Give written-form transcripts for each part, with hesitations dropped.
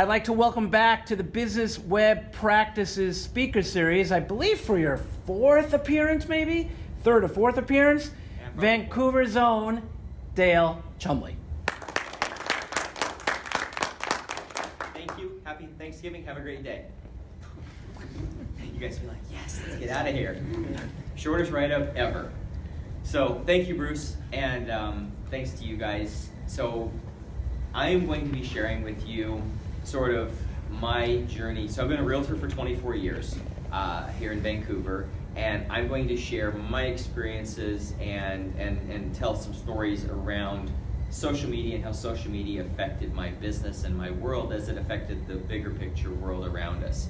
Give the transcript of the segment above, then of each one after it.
I'd like to welcome back to the Business Web Practices Speaker Series, I believe for your fourth appearance, maybe? Third or fourth appearance? Yeah, Vancouver's own Dale Chumbley. Thank you. Happy Thanksgiving. Have a great day. You guys are like, yes, let's get out of here. Shortest write-up ever. So thank you, Bruce, and thanks to you guys. So I'm going to be sharing with you sort of my journey. So I've been a realtor for 24 years here in Vancouver, and I'm going to share my experiences and tell some stories around social media and how social media affected my business and my world as it affected the bigger picture world around us.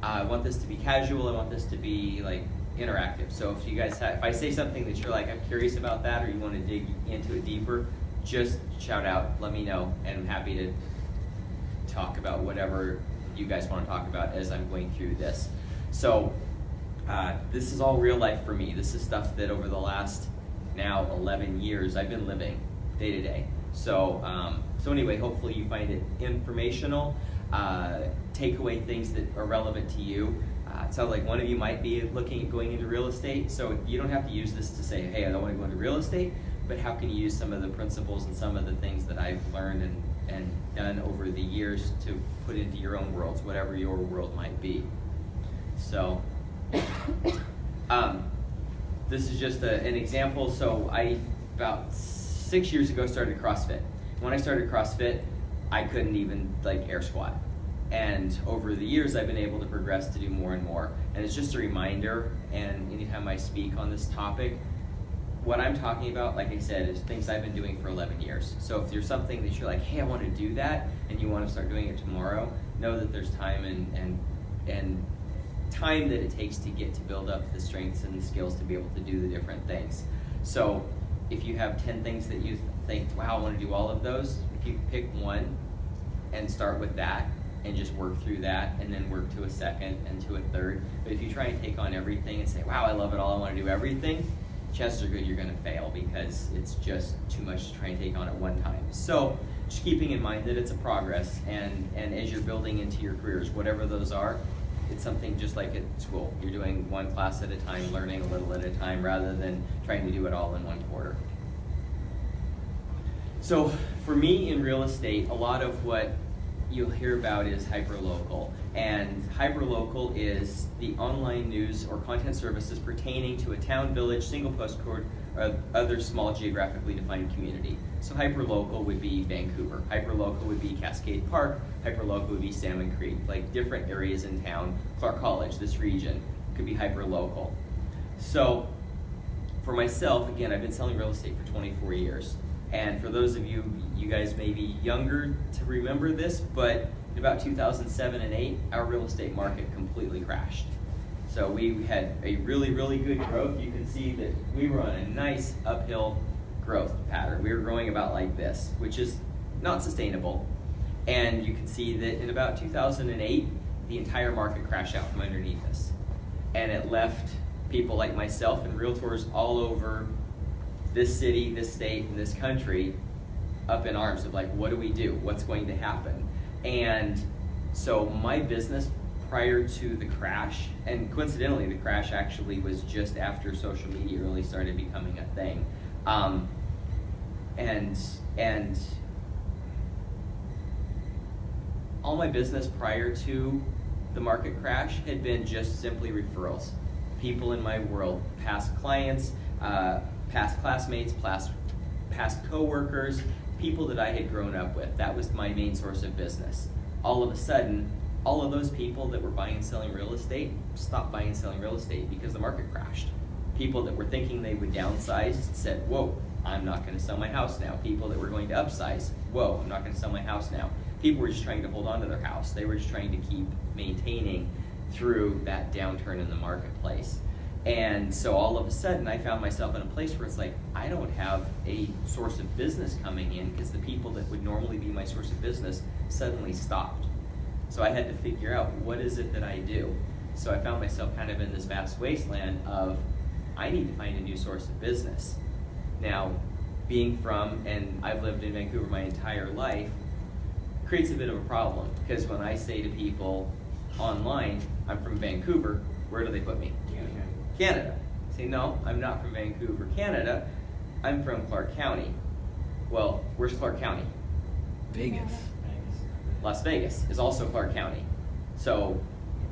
I want this to be casual. I want this to be like interactive. So if you guys if I say something that you're like, I'm curious about that, or you want to dig into it deeper, just shout out, let me know, and I'm happy to talk about whatever you guys want to talk about as I'm going through this. So this is all real life for me. This is stuff that over the last now 11 years I've been living day to day. So anyway, hopefully you find it informational, take away things that are relevant to you. It sounds like one of you might be looking at going into real estate, so you don't have to use this to say, hey, I don't want to go into real estate, but how can you use some of the principles and some of the things that I've learned and done over the years to put into your own worlds, whatever your world might be. So this is just an example. So I, about 6 years ago, started CrossFit. When I started CrossFit, I couldn't even like air squat. And over the years, I've been able to progress to do more and more. And it's just a reminder, and anytime I speak on this topic, what I'm talking about, like I said, is things I've been doing for 11 years. So if there's something that you're like, hey, I want to do that, and you want to start doing it tomorrow, know that there's time and time that it takes to get to build up the strengths and the skills to be able to do the different things. So if you have 10 things that you think, wow, I want to do all of those, if you pick one and start with that, and just work through that, and then work to a second and to a third. But if you try and take on everything and say, wow, I love it all, I want to do everything, chances are good you're going to fail because it's just too much to try and take on at one time. So just keeping in mind that it's a progress, and as you're building into your careers, whatever those are, it's something just like at school. You're doing one class at a time, learning a little at a time, rather than trying to do it all in one quarter. So for me in real estate, a lot of what you'll hear about is hyperlocal, and hyperlocal is the online news or content services pertaining to a town, village, single postcode, or other small geographically defined community. So hyperlocal would be Vancouver, hyperlocal would be Cascade Park, hyperlocal would be Salmon Creek, like different areas in town. Clark College, this region, could be hyperlocal. So for myself, again, I've been selling real estate for 24 years. And for those of you guys may be younger to remember this, but in about 2007 and 8, our real estate market completely crashed. So we had a really, really good growth. You can see that we were on a nice uphill growth pattern. We were growing about like this, which is not sustainable. And you can see that in about 2008, the entire market crashed out from underneath us. And it left people like myself and realtors all over this city, this state, and this country up in arms of like, what do we do? What's going to happen? And so my business prior to the crash, and coincidentally the crash actually was just after social media really started becoming a thing. And all my business prior to the market crash had been just simply referrals. People in my world, past clients, past classmates, past co-workers, people that I had grown up with. That was my main source of business. All of a sudden, all of those people that were buying and selling real estate stopped buying and selling real estate because the market crashed. People that were thinking they would downsize said, whoa, I'm not going to sell my house now. People that were going to upsize, whoa, I'm not going to sell my house now. People were just trying to hold on to their house. They were just trying to keep maintaining through that downturn in the marketplace. And so all of a sudden, I found myself in a place where it's like, I don't have a source of business coming in because the people that would normally be my source of business suddenly stopped. So I had to figure out, what is it that I do? So I found myself kind of in this vast wasteland of, I need to find a new source of business. Now, being from, and I've lived in Vancouver my entire life, creates a bit of a problem, because when I say to people online, I'm from Vancouver, where do they put me? Canada. I say, no, I'm not from Vancouver, Canada. I'm from Clark County. Well, where's Clark County? Vegas. Las Vegas is also Clark County. So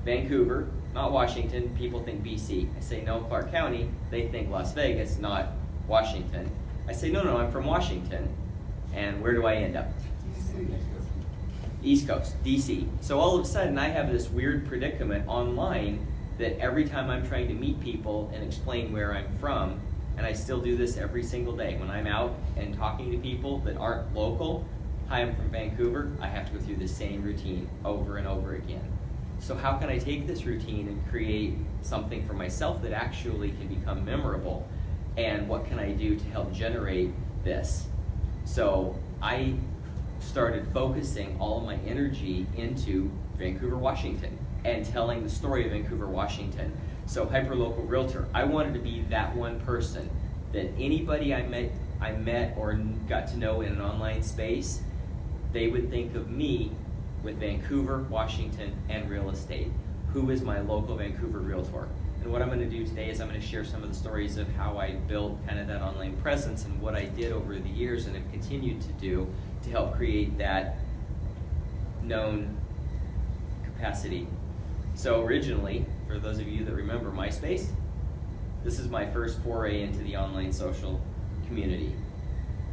Vancouver, not Washington, people think BC. I say, no, Clark County, they think Las Vegas, not Washington. I say, no, I'm from Washington. And where do I end up? East Coast, DC. So all of a sudden I have this weird predicament online that every time I'm trying to meet people and explain where I'm from, and I still do this every single day, when I'm out and talking to people that aren't local, hi, I'm from Vancouver, I have to go through the same routine over and over again. So how can I take this routine and create something for myself that actually can become memorable? And what can I do to help generate this? So I started focusing all of my energy into Vancouver, Washington, and telling the story of Vancouver, Washington. So hyperlocal realtor, I wanted to be that one person that anybody I met or got to know in an online space, they would think of me with Vancouver, Washington, and real estate. Who is my local Vancouver realtor? And what I'm going to do today is I'm going to share some of the stories of how I built kind of that online presence and what I did over the years and have continued to do to help create that known capacity. So originally, for those of you that remember MySpace, this is my first foray into the online social community.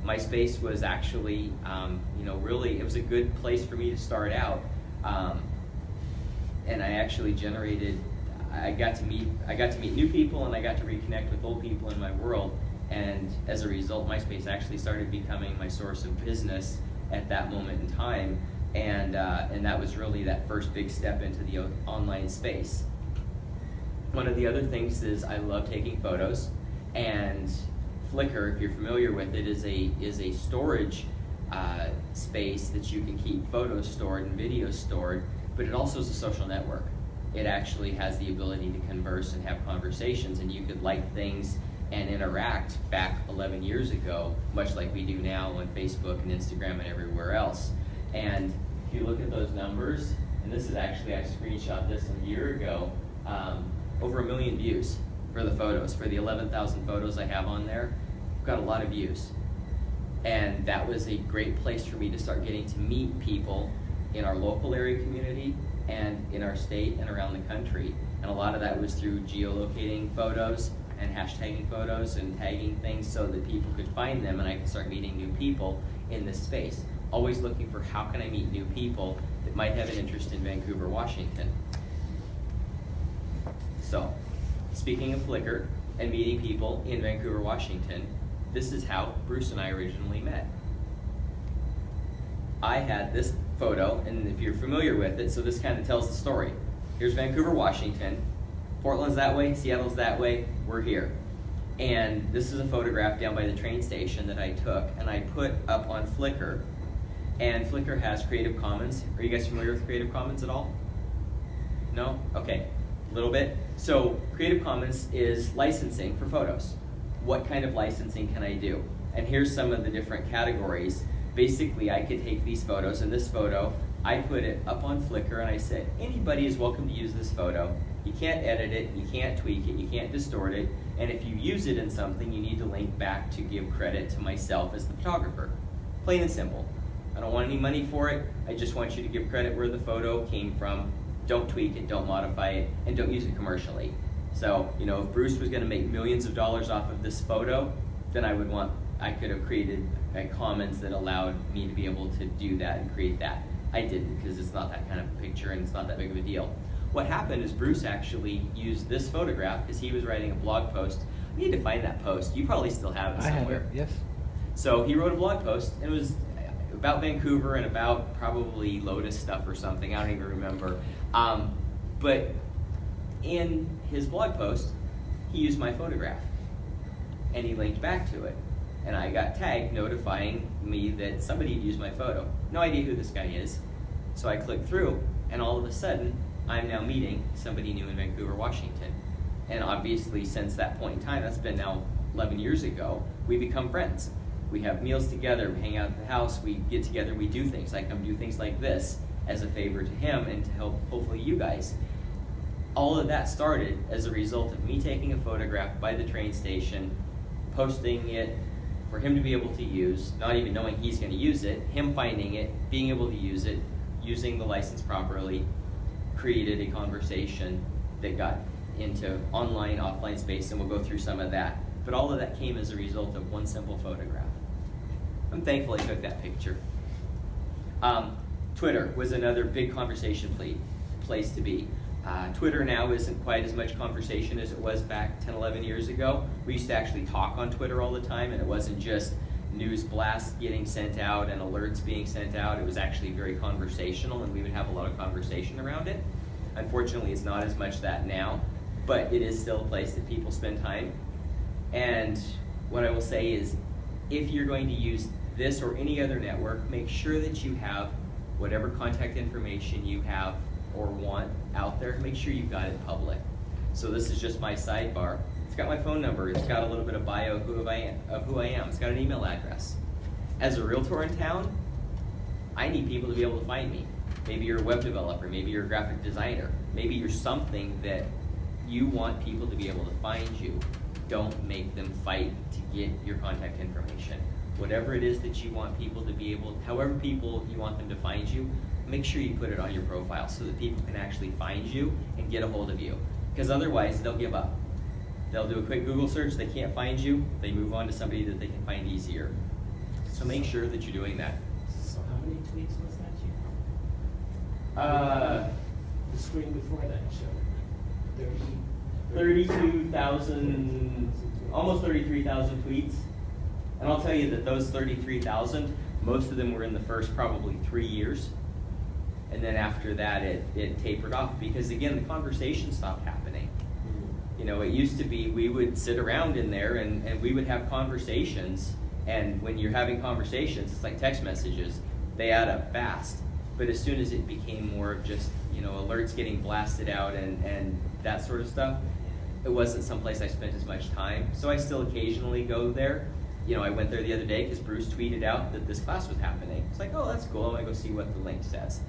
MySpace was actually, really, it was a good place for me to start out. And I actually generated, I got to meet new people, and I got to reconnect with old people in my world. And as a result, MySpace actually started becoming my source of business at that moment in time. And that was really that first big step into the online space. One of the other things is I love taking photos, and Flickr, if you're familiar with it, is a storage space that you can keep photos stored and videos stored, but it also is a social network. It actually has the ability to converse and have conversations, and you could like things and interact back 11 years ago, much like we do now on Facebook and Instagram and everywhere else. And if you look at those numbers, and this is actually, I screenshot this a year ago, over 1 million views for the photos. For the 11,000 photos I have on there, I've got a lot of views. And that was a great place for me to start getting to meet people in our local area community and in our state and around the country. And a lot of that was through geolocating photos and hashtagging photos and tagging things so that people could find them and I could start meeting new people in this space. Always looking for how can I meet new people that might have an interest in Vancouver, Washington. So, speaking of Flickr and meeting people in Vancouver, Washington, this is how Bruce and I originally met. I had this photo, and if you're familiar with it, so this kind of tells the story. Here's Vancouver, Washington. Portland's that way, Seattle's that way, we're here. And this is a photograph down by the train station that I took, and I put up on Flickr. And Flickr has Creative Commons. Are you guys familiar with Creative Commons at all? No? Okay, a little bit. So Creative Commons is licensing for photos. What kind of licensing can I do? And here's some of the different categories. Basically, I could take these photos, and this photo, I put it up on Flickr, and I said, anybody is welcome to use this photo. You can't edit it, you can't tweak it, you can't distort it, and if you use it in something, you need to link back to give credit to myself as the photographer. Plain and simple. I don't want any money for it, I just want you to give credit where the photo came from. Don't tweak it, don't modify it, and don't use it commercially. So, if Bruce was going to make millions of dollars off of this photo, then I could have created a commons that allowed me to be able to do that and create that. I didn't, because it's not that kind of a picture and it's not that big of a deal. What happened is Bruce actually used this photograph because he was writing a blog post. I need to find that post. You probably still have it somewhere. I have it, yes. So he wrote a blog post, and it was about Vancouver and about probably Lotus stuff or something. I don't even remember. But in his blog post, he used my photograph, and he linked back to it. And I got tagged notifying me that somebody had used my photo. No idea who this guy is. So I clicked through, and all of a sudden, I'm now meeting somebody new in Vancouver, Washington. And obviously, since that point in time, that's been now 11 years ago, we become friends. We have meals together, we hang out at the house, we get together, we do things. I come do things like this as a favor to him and to help hopefully you guys. All of that started as a result of me taking a photograph by the train station, posting it for him to be able to use, not even knowing he's going to use it, him finding it, being able to use it, using the license properly, created a conversation that got into online, offline space, and we'll go through some of that. But all of that came as a result of one simple photograph. I'm thankful I took that picture. Twitter was another big conversation place to be. Twitter now isn't quite as much conversation as it was back 10, 11 years ago. We used to actually talk on Twitter all the time, and it wasn't just news blasts getting sent out and alerts being sent out. It was actually very conversational, and we would have a lot of conversation around it. Unfortunately, it's not as much that now, but it is still a place that people spend time. And what I will say is, if you're going to use this or any other network, make sure that you have whatever contact information you have or want out there, make sure you've got it public. So this is just my sidebar. It's got my phone number, it's got a little bit of bio of who I am, it's got an email address. As a realtor in town, I need people to be able to find me. Maybe you're a web developer, maybe you're a graphic designer, maybe you're something that you want people to be able to find you. Don't make them fight to get your contact information. Whatever it is that you want people to be able, however people you want them to find you, make sure you put it on your profile so that people can actually find you and get a hold of you. Because otherwise, they'll give up. They'll do a quick Google search, they can't find you, they move on to somebody that they can find easier. So make sure that you're doing that. So how many tweets was that you? The screen before that showed 32,000, almost 33,000 tweets. And I'll tell you that those 33,000, most of them were in the first probably 3 years. And then after that, it tapered off because, again, the conversation stopped happening. You know, it used to be we would sit around in there and we would have conversations. And when you're having conversations, it's like text messages. They add up fast. But as soon as it became more of just, you know, alerts getting blasted out and that sort of stuff, it wasn't someplace I spent as much time. So I still occasionally go there. You know, I went there the other day because Bruce tweeted out that this class was happening. It's like, oh, that's cool. I want to go see what the link says.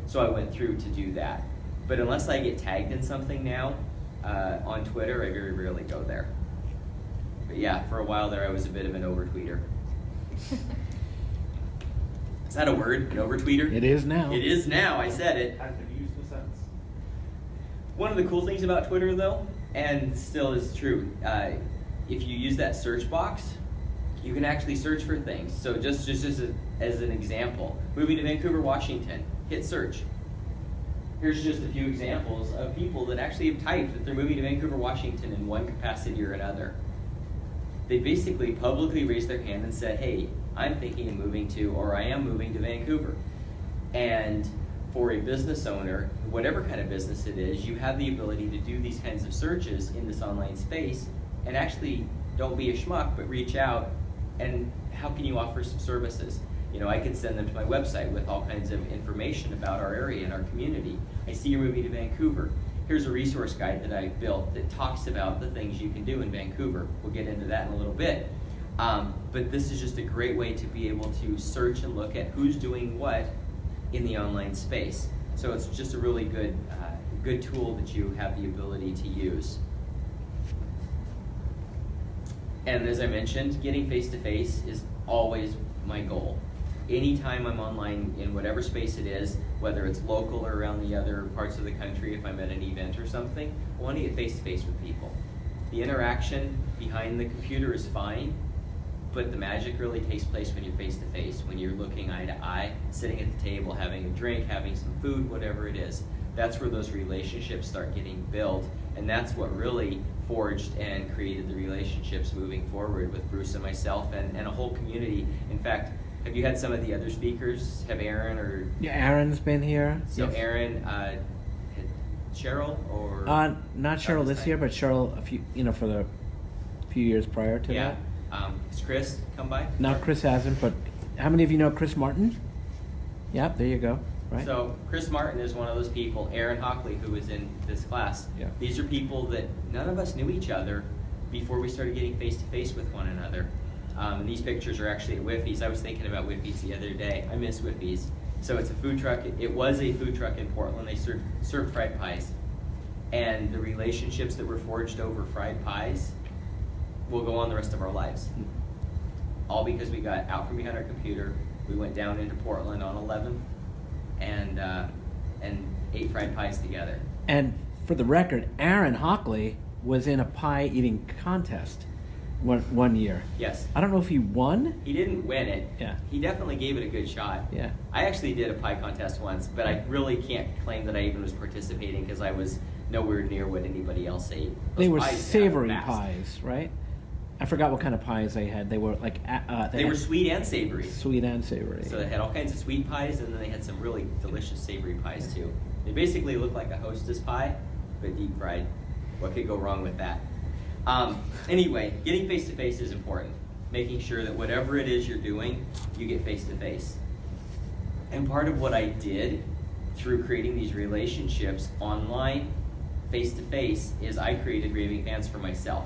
So I went through to do that. But unless I get tagged in something now on Twitter, I very rarely go there. But yeah, for a while there, I was a bit of an overtweeter. Is that a word, an overtweeter? It is now. It is now, I said it. I've used the sentence. One of the cool things about Twitter, though, and still is true, if you use that search box, you can actually search for things. So just as an example, moving to Vancouver, Washington, hit search. Here's just a few examples of people that actually have typed that they're moving to Vancouver, Washington in one capacity or another. They basically publicly raised their hand and said, hey, I'm thinking of moving to, or I am moving to Vancouver. And for a business owner, whatever kind of business it is, you have the ability to do these kinds of searches in this online space and actually don't be a schmuck, but reach out and how can you offer some services? You know, I could send them to my website with all kinds of information about our area and our community. I see you're moving to Vancouver. Here's a resource guide that I built that talks about the things you can do in Vancouver. We'll get into that in a little bit. But this is just a great way to be able to search and look at who's doing what in the online space. So it's just a really good tool that you have the ability to use. And as I mentioned, getting face-to-face is always my goal. Anytime I'm online in whatever space it is, whether it's local or around the other parts of the country, if I'm at an event or something, I want to get face-to-face with people. The interaction behind the computer is fine, but the magic really takes place when you're face-to-face, when you're looking eye to eye, sitting at the table, having a drink, having some food, whatever it is. That's where those relationships start getting built, and that's what really forged and created the relationships moving forward with Bruce and myself and a whole community. In fact, have you had some of the other speakers? Have Aaron or... Yeah, Aaron's been here. So yes. Aaron, Cheryl or... Not Cheryl this year, but Cheryl for the few years prior to that. Has Chris come by? No, Chris hasn't, but how many of you know Chris Martin? Yep, there you go. Right. So Chris Martin is one of those people, Aaron Hockley, who was in this class. Yeah. These are people that none of us knew each other before we started getting face-to-face with one another. And these pictures are actually at Whiffy's. I was thinking about Whiffy's the other day. I miss Whiffy's. So it's a food truck. It was a food truck in Portland. They served fried pies. And the relationships that were forged over fried pies will go on the rest of our lives. All because we got out from behind our computer. We went down into Portland on 11th and ate fried pies together. And for the record, Aaron Hockley was in a pie eating contest one year. Yes. I don't know if he won. He didn't win it. Yeah. He definitely gave it a good shot. Yeah. I actually did a pie contest once, but I really can't claim that I even was participating because I was nowhere near what anybody else ate. They were savory pies, right? I forgot what kind of pies they had. They were like they were sweet and savory. Sweet and savory. So they had all kinds of sweet pies, and then they had some really delicious savory pies too. They basically looked like a Hostess pie, but deep fried. What could go wrong with that? Anyway, getting face to face is important. Making sure that whatever it is you're doing, you get face to face. And part of what I did through creating these relationships online, face to face, is I created raving fans for myself.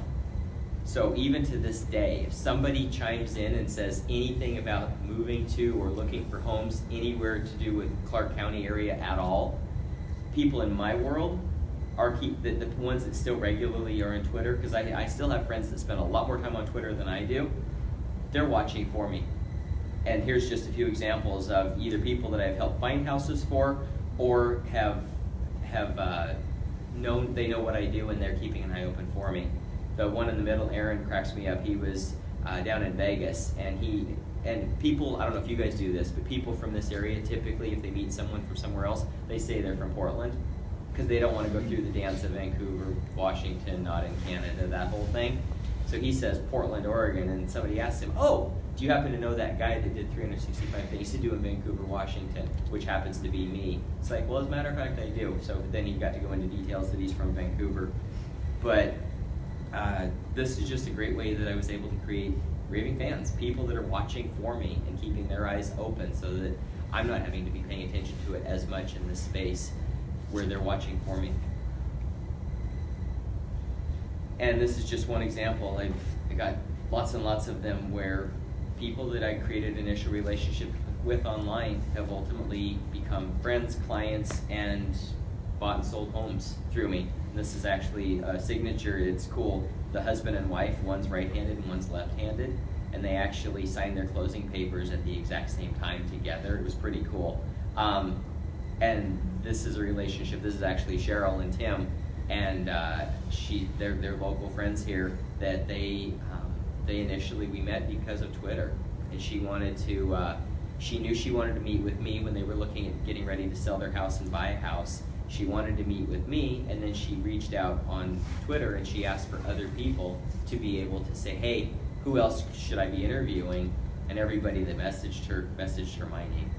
So even to this day, if somebody chimes in and says anything about moving to or looking for homes anywhere to do with Clark County area at all, people in my world are the ones that still regularly are on Twitter, because I still have friends that spend a lot more time on Twitter than I do. They're watching for me. And here's just a few examples of either people that I've helped find houses for or have known they know what I do and they're keeping an eye open for me. The one in the middle, Aaron, cracks me up. He was down in Vegas, and people, I don't know if you guys do this, but people from this area, typically, if they meet someone from somewhere else, they say they're from Portland, because they don't want to go through the dance of Vancouver, Washington, not in Canada, that whole thing. So he says Portland, Oregon, and somebody asks him, oh, do you happen to know that guy that did 365 things to do in Vancouver, Washington, which happens to be me? It's like, well, as a matter of fact, I do. So then he got to go into details that he's from Vancouver. But this is just a great way that I was able to create raving fans, people that are watching for me and keeping their eyes open so that I'm not having to be paying attention to it as much in this space where they're watching for me. And this is just one example. I got lots and lots of them where people that I created initial relationship with online have ultimately become friends, clients, and bought and sold homes through me. And this is actually a signature. It's cool. The husband and wife, one's right-handed and one's left-handed, and they actually signed their closing papers at the exact same time together. It was pretty cool. And this is a relationship. This is actually Cheryl and Tim, and they're local friends here that they initially, we met because of Twitter, and she wanted to, she knew she wanted to meet with me when they were looking at getting ready to sell their house and buy a house. She wanted to meet with me, and then she reached out on Twitter and she asked for other people to be able to say, hey, who else should I be interviewing? And everybody that messaged her my name.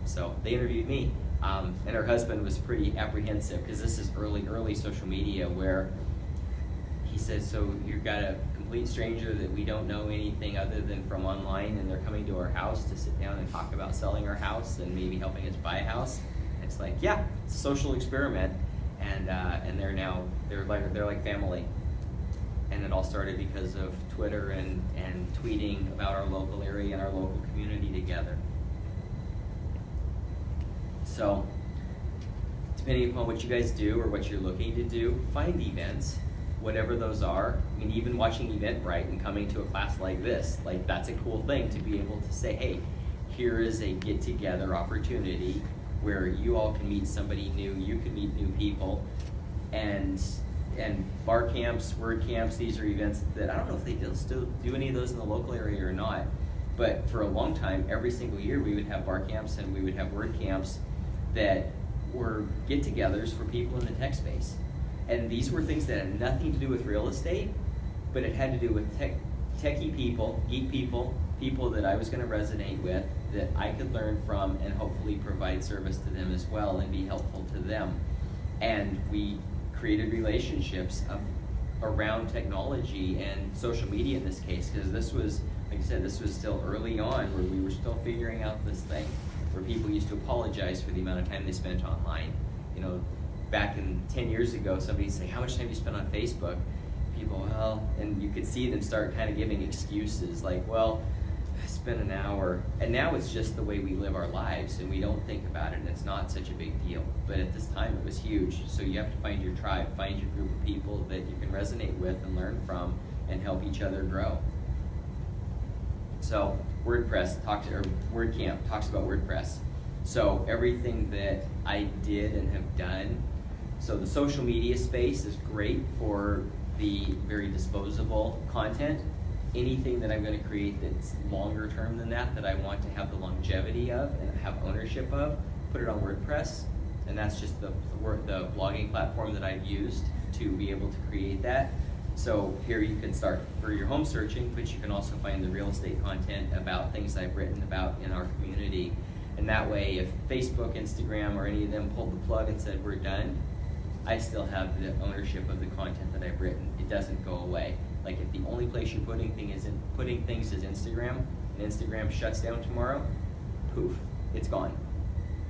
So they interviewed me. And her husband was pretty apprehensive because this is early social media, where he says, so you've got a complete stranger that we don't know anything other than from online, and they're coming to our house to sit down and talk about selling our house and maybe helping us buy a house. And it's like, yeah, it's a social experiment, and they're like family. And it all started because of Twitter and tweeting about our local area and our local community together. So, depending upon what you guys do or what you're looking to do, find events, whatever those are. I mean, even watching Eventbrite and coming to a class like this, like, that's a cool thing to be able to say, hey, here is a get-together opportunity where you all can meet somebody new, you can meet new people, and bar camps, word camps, these are events that I don't know if they still do any of those in the local area or not, but for a long time, every single year we would have bar camps and we would have word camps that were get-togethers for people in the tech space. And these were things that had nothing to do with real estate, but it had to do with techie people, geek people, people that I was going to resonate with, that I could learn from and hopefully provide service to them as well and be helpful to them. And we created relationships around technology and social media in this case, because this was, like I said, this was still early on where we were still figuring out this thing, where people used to apologize for the amount of time they spent online. You know, back in 10 years ago, somebody'd say, how much time do you spend on Facebook? people, well, and you could see them start kind of giving excuses like, well, I spent an hour, and now it's just the way we live our lives, and we don't think about it, and it's not such a big deal. But at this time, it was huge. So you have to find your tribe, find your group of people that you can resonate with and learn from, and help each other grow. So WordCamp talks about WordPress. So everything that I did and have done, so the social media space is great for the very disposable content. Anything that I'm going to create that's longer term than that I want to have the longevity of and have ownership of, put it on WordPress. And that's just the blogging platform that I've used to be able to create that. So here you can start for your home searching, but you can also find the real estate content about things I've written about in our community. And that way, if Facebook, Instagram, or any of them pulled the plug and said, we're done, I still have the ownership of the content that I've written. It doesn't go away. Like if the only place you're putting things is Instagram, and Instagram shuts down tomorrow, poof, it's gone.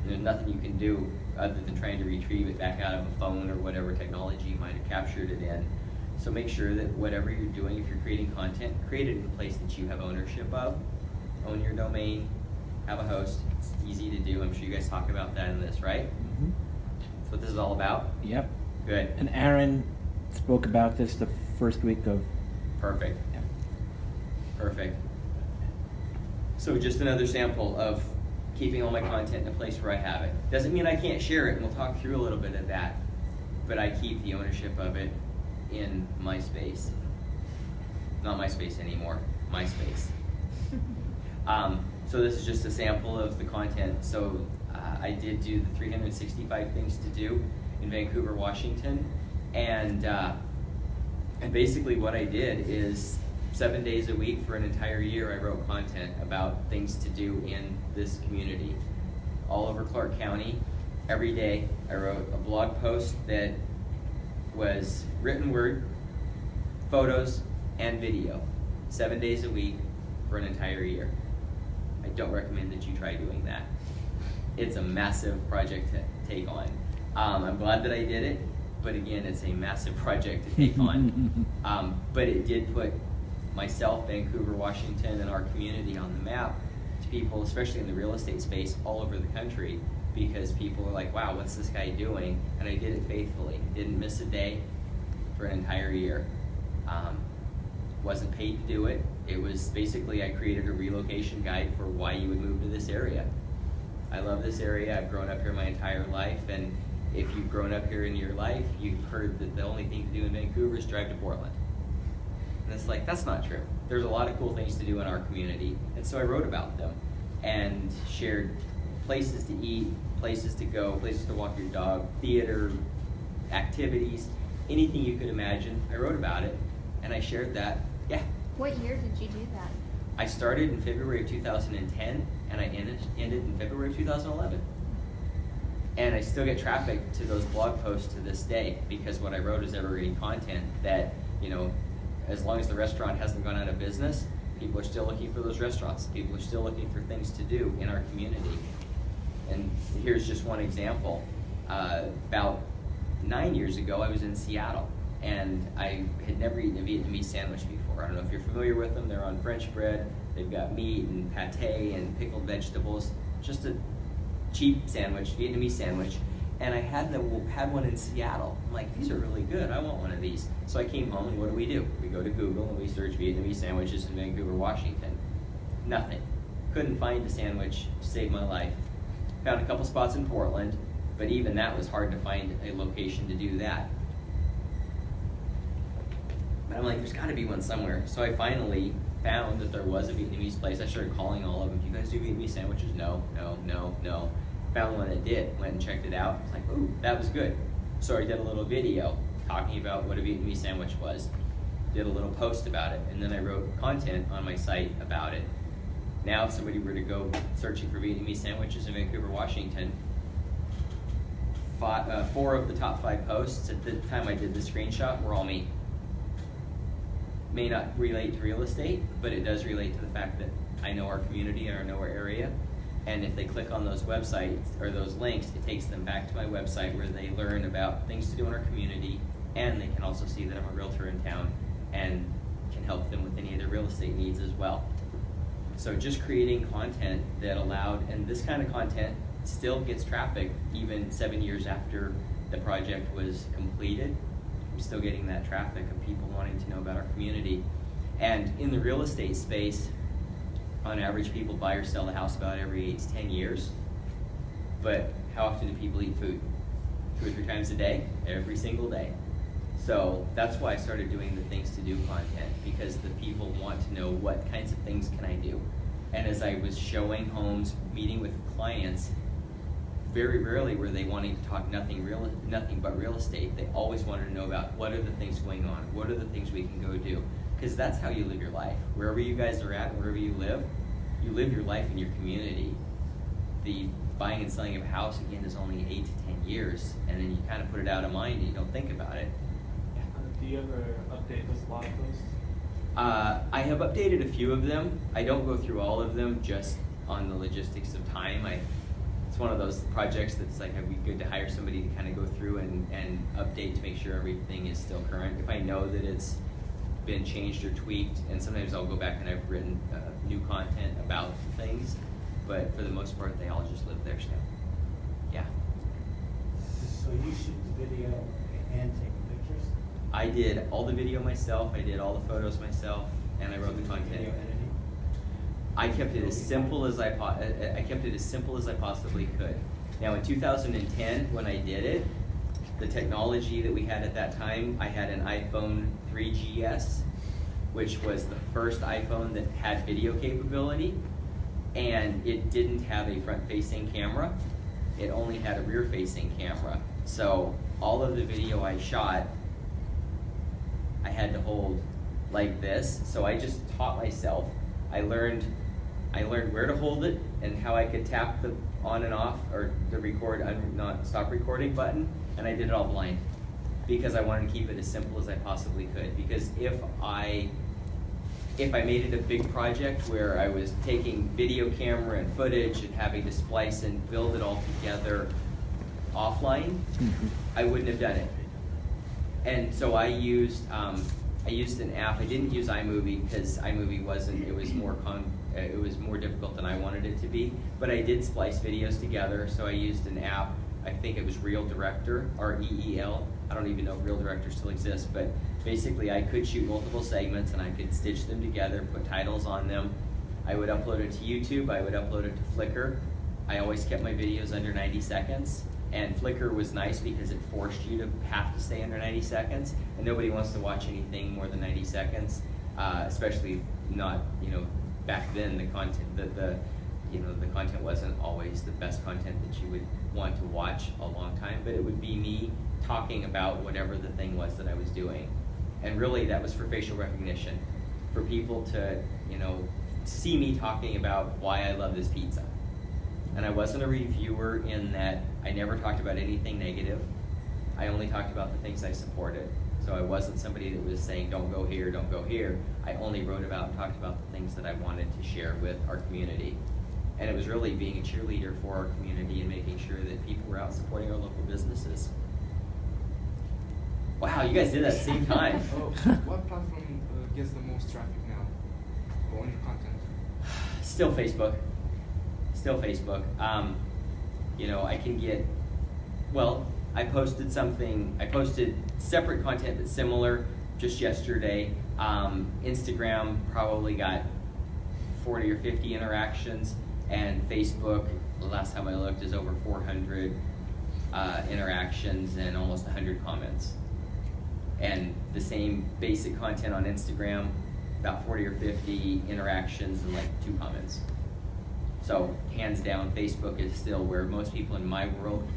And there's nothing you can do other than trying to retrieve it back out of a phone or whatever technology you might have captured it in. So make sure that whatever you're doing, if you're creating content, create it in a place that you have ownership of. Own your domain, have a host. It's easy to do. I'm sure you guys talk about that in this, right? Mm-hmm. That's what this is all about? Yep. Good. And Aaron spoke about this the first week of... Perfect. Yeah. Perfect. So just another sample of keeping all my content in a place where I have it. Doesn't mean I can't share it, and we'll talk through a little bit of that, but I keep the ownership of it in my space. Not my space anymore, my space. So this is just a sample of the content. So I did do the 365 things to do in Vancouver, Washington, and basically what I did is 7 days a week for an entire year I wrote content about things to do in this community. All over Clark County, every day I wrote a blog post that was written word, photos, and video. 7 days a week for an entire year. I don't recommend that you try doing that. It's a massive project to take on. I'm glad that I did it, but again, it's a massive project to take on. But it did put myself, Vancouver, Washington, and our community on the map to people, especially in the real estate space, all over the country, because people are like, wow, what's this guy doing? And I did it faithfully. Didn't miss a day for an entire year. Wasn't paid to do it. It was basically, I created a relocation guide for why you would move to this area. I love this area. I've grown up here my entire life, and if you've grown up here in your life, you've heard that the only thing to do in Vancouver is drive to Portland. And it's like, that's not true. There's a lot of cool things to do in our community, and so I wrote about them and shared places to eat, places to go, places to walk your dog, theater, activities, anything you could imagine. I wrote about it, and I shared that. Yeah? What year did you do that? I started in February of 2010, and I ended in February of 2011. And I still get traffic to those blog posts to this day, because what I wrote is evergreen content that, you know, as long as the restaurant hasn't gone out of business, people are still looking for those restaurants. People are still looking for things to do in our community. And here's just one example. About 9 years ago, I was in Seattle, and I had never eaten a Vietnamese sandwich before. I don't know if you're familiar with them. They're on French bread. They've got meat and pate and pickled vegetables. Just a cheap sandwich, Vietnamese sandwich. And I had one in Seattle. I'm like, these are really good. I want one of these. So I came home, and what do? We go to Google, and we search Vietnamese sandwiches in Vancouver, Washington. Nothing. Couldn't find a sandwich to save my life. Found a couple spots in Portland, but even that was hard to find a location to do that. But I'm like, there's got to be one somewhere. So I finally found that there was a Vietnamese place. I started calling all of them. Do you guys do Vietnamese sandwiches? No. Found one that did. Went and checked it out. It's like, ooh, that was good. So I did a little video talking about what a Vietnamese sandwich was. Did a little post about it. And then I wrote content on my site about it. Now if somebody were to go searching for Vietnamese sandwiches in Vancouver, Washington, 4 of the top 5 posts at the time I did the screenshot were all me. May not relate to real estate, but it does relate to the fact that I know our community and I know our area. And if they click on those websites or those links, it takes them back to my website where they learn about things to do in our community, and they can also see that I'm a realtor in town and can help them with any of their real estate needs as well. So just creating content that allowed, and this kind of content still gets traffic even 7 years after the project was completed. I'm still getting that traffic of people wanting to know about our community. And in the real estate space, on average, people buy or sell a house about every 8 to 10 years. But how often do people eat food? 2 or 3 times a day, every single day. So that's why I started doing the things to do content, because the people want to know what kinds of things can I do. And as I was showing homes, meeting with clients, very rarely were they wanting to talk nothing but real estate. They always wanted to know about what are the things going on, what are the things we can go do, because that's how you live your life. Wherever you guys are at, wherever you live your life in your community. The buying and selling of a house, again, is only 8 to 10 years, and then you kind of put it out of mind and you don't think about it. Do you ever update those blog posts? I have updated a few of them. I don't go through all of them just on the logistics of time. It's one of those projects that's like, it'd be good to hire somebody to kind of go through and update to make sure everything is still current. If I know that it's been changed or tweaked, and sometimes I'll go back and I've written new content about things, but for the most part, they all just live there still. Yeah. So you shoot the video and take pictures? I did all the video myself, I did all the photos myself, and I wrote the content. Video editing? I kept it as simple as I possibly could. Now in 2010, when I did it, the technology that we had at that time, I had an iPhone 3GS, which was the first iPhone that had video capability, and it didn't have a front-facing camera. It only had a rear-facing camera. So all of the video I shot, I had to hold like this. So I just taught myself. I learned where to hold it and how I could tap the on and off, or the record, not stop recording button, and I did it all blind because I wanted to keep it as simple as I possibly could. Because if I made it a big project where I was taking video camera and footage and having to splice and build it all together offline, I wouldn't have done it. And so I used an app. I didn't use iMovie because iMovie it was more difficult than I wanted it to be. But I did splice videos together, so I used an app. I think it was RealDirector, R-E-E-L. I don't even know if RealDirector still exists, but basically I could shoot multiple segments and I could stitch them together, put titles on them. I would upload it to YouTube, I would upload it to Flickr. I always kept my videos under 90 seconds. And Flickr was nice because it forced you to have to stay under 90 seconds, and nobody wants to watch anything more than 90 seconds, especially not, back then the content, the content wasn't always the best content that you would want to watch a long time, but it would be me talking about whatever the thing was that I was doing. And really that was for facial recognition, for people to, see me talking about why I love this pizza. And I wasn't a reviewer in that I never talked about anything negative. I only talked about the things I supported. So I wasn't somebody that was saying, don't go here, don't go here. I only wrote about and talked about the things that I wanted to share with our community. And it was really being a cheerleader for our community and making sure that people were out supporting our local businesses. Wow, you guys did that at the same time. What platform gets the most traffic now on your content? Still Facebook. Still Facebook. I can get, I posted separate content that's similar just yesterday. Instagram probably got 40 or 50 interactions, and Facebook, the last time I looked, is over 400 interactions and almost 100 comments. And the same basic content on Instagram, about 40 or 50 interactions and like 2 comments. So hands down, Facebook is still where most people in my world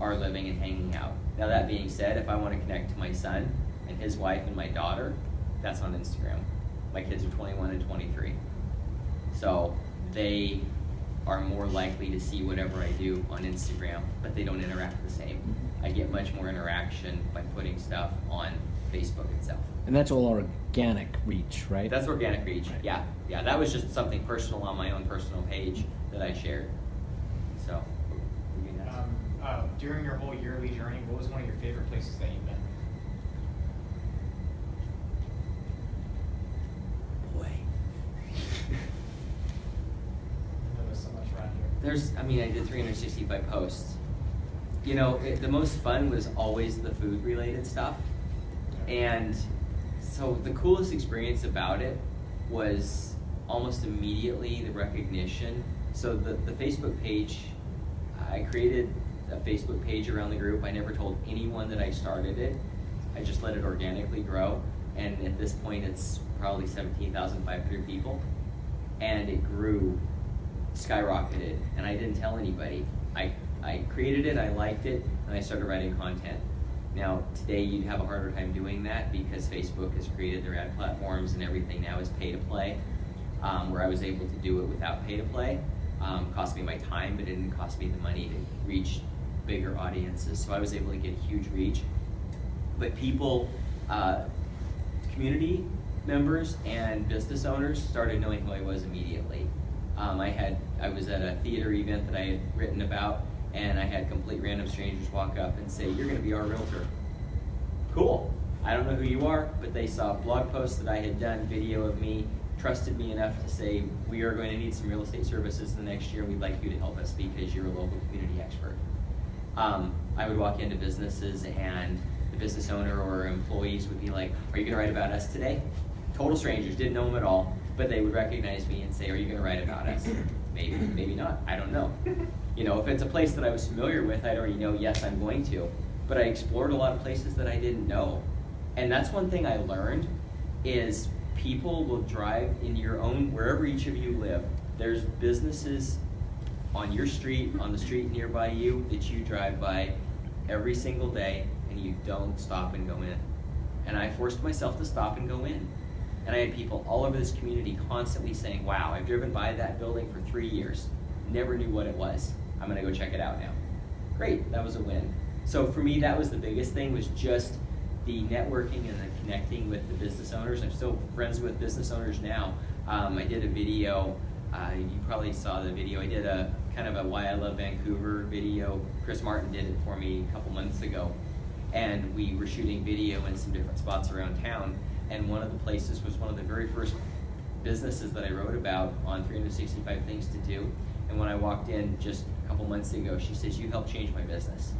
are living and hanging out. Now that being said, if I want to connect to my son and his wife and my daughter, that's on Instagram. My kids are 21 and 23. So they are more likely to see whatever I do on Instagram, but they don't interact the same. I get much more interaction by putting stuff on Facebook itself. And that's all organic reach, right? That's organic reach, right. Yeah. That was just something personal on my own personal page that I shared. So, during your whole yearly journey, what was one of your favorite places that you've been? I did 365 posts. You know, the most fun was always the food related stuff. And so the coolest experience about it was almost immediately the recognition. So the Facebook page, I created a Facebook page around the group. I never told anyone that I started it. I just let it organically grow. And at this point, it's probably 17,500 people. And it grew, skyrocketed, and I didn't tell anybody. I created it, I liked it, and I started writing content. Now, today you'd have a harder time doing that because Facebook has created their ad platforms and everything now is pay to play, where I was able to do it without pay to play. Cost me my time, but it didn't cost me the money to reach bigger audiences. So I was able to get a huge reach. But people, community members and business owners started knowing who I was immediately. I was at a theater event that I had written about, and I had complete random strangers walk up and say, "You're going to be our realtor." Cool. I don't know who you are, but they saw a blog post that I had done, video of me, trusted me enough to say, "We are going to need some real estate services the next year. We'd like you to help us because you're a local community expert." I would walk into businesses and the business owner or employees would be like, "Are you going to write about us today?" Total strangers, didn't know them at all, but they would recognize me and say, "Are you going to write about us?" Maybe, maybe not, I don't know. You know, if it's a place that I was familiar with, I'd already know, yes, I'm going to. But I explored a lot of places that I didn't know. And that's one thing I learned is people will drive in your own, wherever each of you live, there's businesses on your street, on the street nearby you that you drive by every single day and you don't stop and go in. And I forced myself to stop and go in. And I had people all over this community constantly saying, "Wow, I've driven by that building for 3 years. Never knew what it was. I'm gonna go check it out now." Great, that was a win. So for me, that was the biggest thing, was just the networking and the connecting with the business owners. I'm still friends with business owners now. I did a video, you probably saw the video. I did a kind of a Why I Love Vancouver video. Chris Martin did it for me a couple months ago. And we were shooting video in some different spots around town. And one of the places was one of the very first businesses that I wrote about on 365 Things to Do. And when I walked in just a couple months ago, she says, "You helped change my business."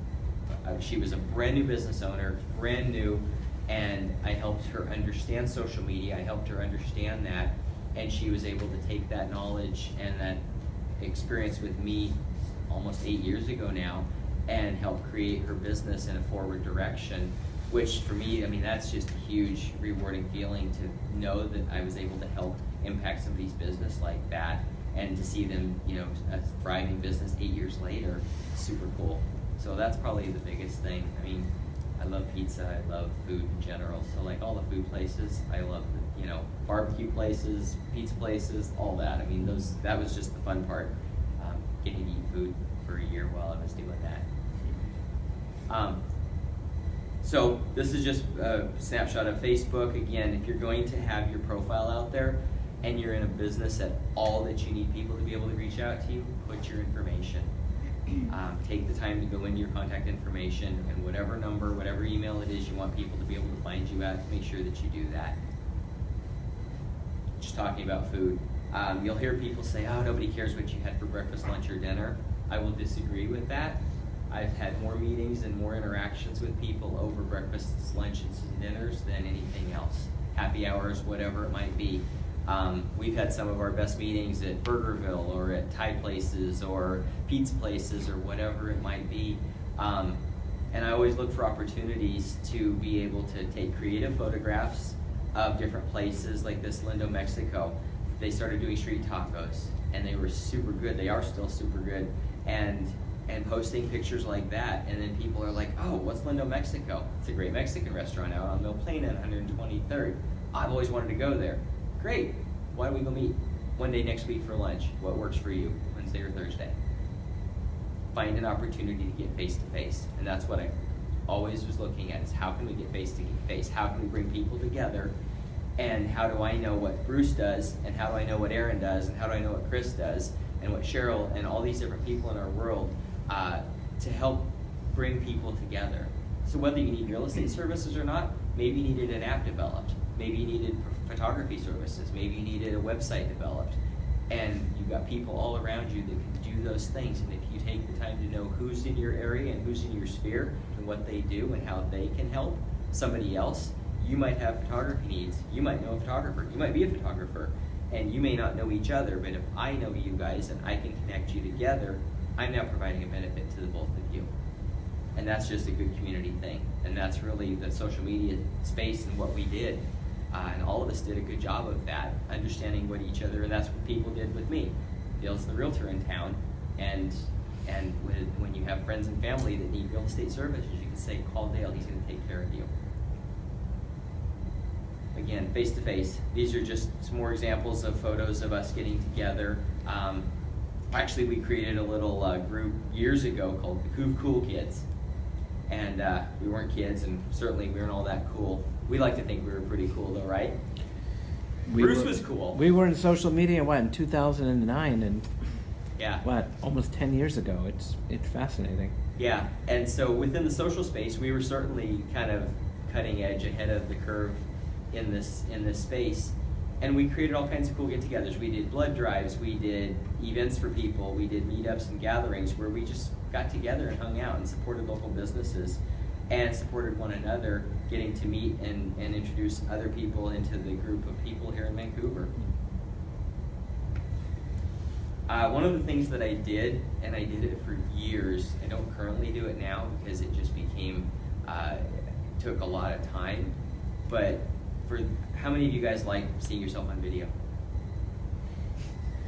She was a brand new business owner, brand new, and I helped her understand social media. I helped her understand that, and she was able to take that knowledge and that experience with me almost 8 years ago now and help create her business in a forward direction. Which for me, that's just a huge rewarding feeling to know that I was able to help impact somebody's business like that, and to see them, a thriving business 8 years later, super cool. So that's probably the biggest thing. I love pizza, I love food in general. So like all the food places, I love barbecue places, pizza places, all that. That was just the fun part, getting to eat food for a year while I was doing that. So this is just a snapshot of Facebook. Again, if you're going to have your profile out there and you're in a business at all that you need people to be able to reach out to you, put your information. Take the time to go into your contact information and whatever number, whatever email it is you want people to be able to find you at, make sure that you do that. Just talking about food. You'll hear people say, "Oh, nobody cares what you had for breakfast, lunch, or dinner." I will disagree with that. I've had more meetings and more interactions with people over breakfasts, lunches, and dinners than anything else. Happy hours, whatever it might be. We've had some of our best meetings at Burgerville or at Thai places or pizza places or whatever it might be. And I always look for opportunities to be able to take creative photographs of different places, like this Lindo, Mexico. They started doing street tacos and they were super good. They are still super good. And posting pictures like that, and then people are like, "Oh, what's Lindo, Mexico?" It's a great Mexican restaurant out on Mill Plain at 123rd. I've always wanted to go there. Great. Why don't we go meet one day next week for lunch? What works for you, Wednesday or Thursday? Find an opportunity to get face to face, and that's what I always was looking at, is how can we get face to face? How can we bring people together? And how do I know what Bruce does, and how do I know what Aaron does, and how do I know what Chris does, and what Cheryl and all these different people in our world, to help bring people together. So whether you need real estate services or not, maybe you needed an app developed, maybe you needed photography services, maybe you needed a website developed, and you you've got people all around you that can do those things. And if you take the time to know who's in your area and who's in your sphere and what they do and how they can help somebody else, you might have photography needs. You might know a photographer. You might be a photographer. And you may not know each other, but if I know you guys and I can connect you together, I'm now providing a benefit to the both of you. And that's just a good community thing. And that's really the social media space and what we did. And all of us did a good job of that, understanding what each other, and that's what people did with me. Dale's the realtor in town, and when you have friends and family that need real estate services, you can say, call Dale, he's going to take care of you. Again, face to face. These are just some more examples of photos of us getting together. Actually, we created a little group years ago called the Cool Kids. And we weren't kids, and certainly we weren't all that cool. We like to think we were pretty cool, though, right? Bruce was cool. We were in social media, in 2009, and yeah, almost 10 years ago. It's fascinating. Yeah, and so within the social space, we were certainly kind of cutting edge, ahead of the curve in this space. And we created all kinds of cool get-togethers. We did blood drives, we did events for people, we did meetups and gatherings where we just got together and hung out and supported local businesses and supported one another, getting to meet and introduce other people into the group of people here in Vancouver. One of the things that I did, and I did it for years, I don't currently do it now because it just became, took a lot of time, but how many of you guys like seeing yourself on video?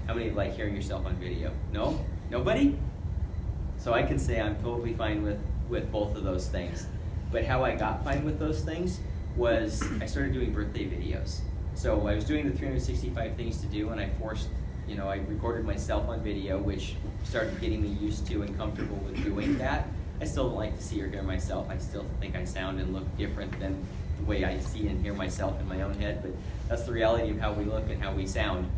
How many like hearing yourself on video? No? Nobody? So I can say I'm totally fine with both of those things. But how I got fine with those things was I started doing birthday videos. So I was doing the 365 things to do, and I I recorded myself on video, which started getting me used to and comfortable with doing that. I still don't like to see or hear myself. I still think I sound and look different than the way I see and hear myself in my own head, but that's the reality of how we look and how we sound.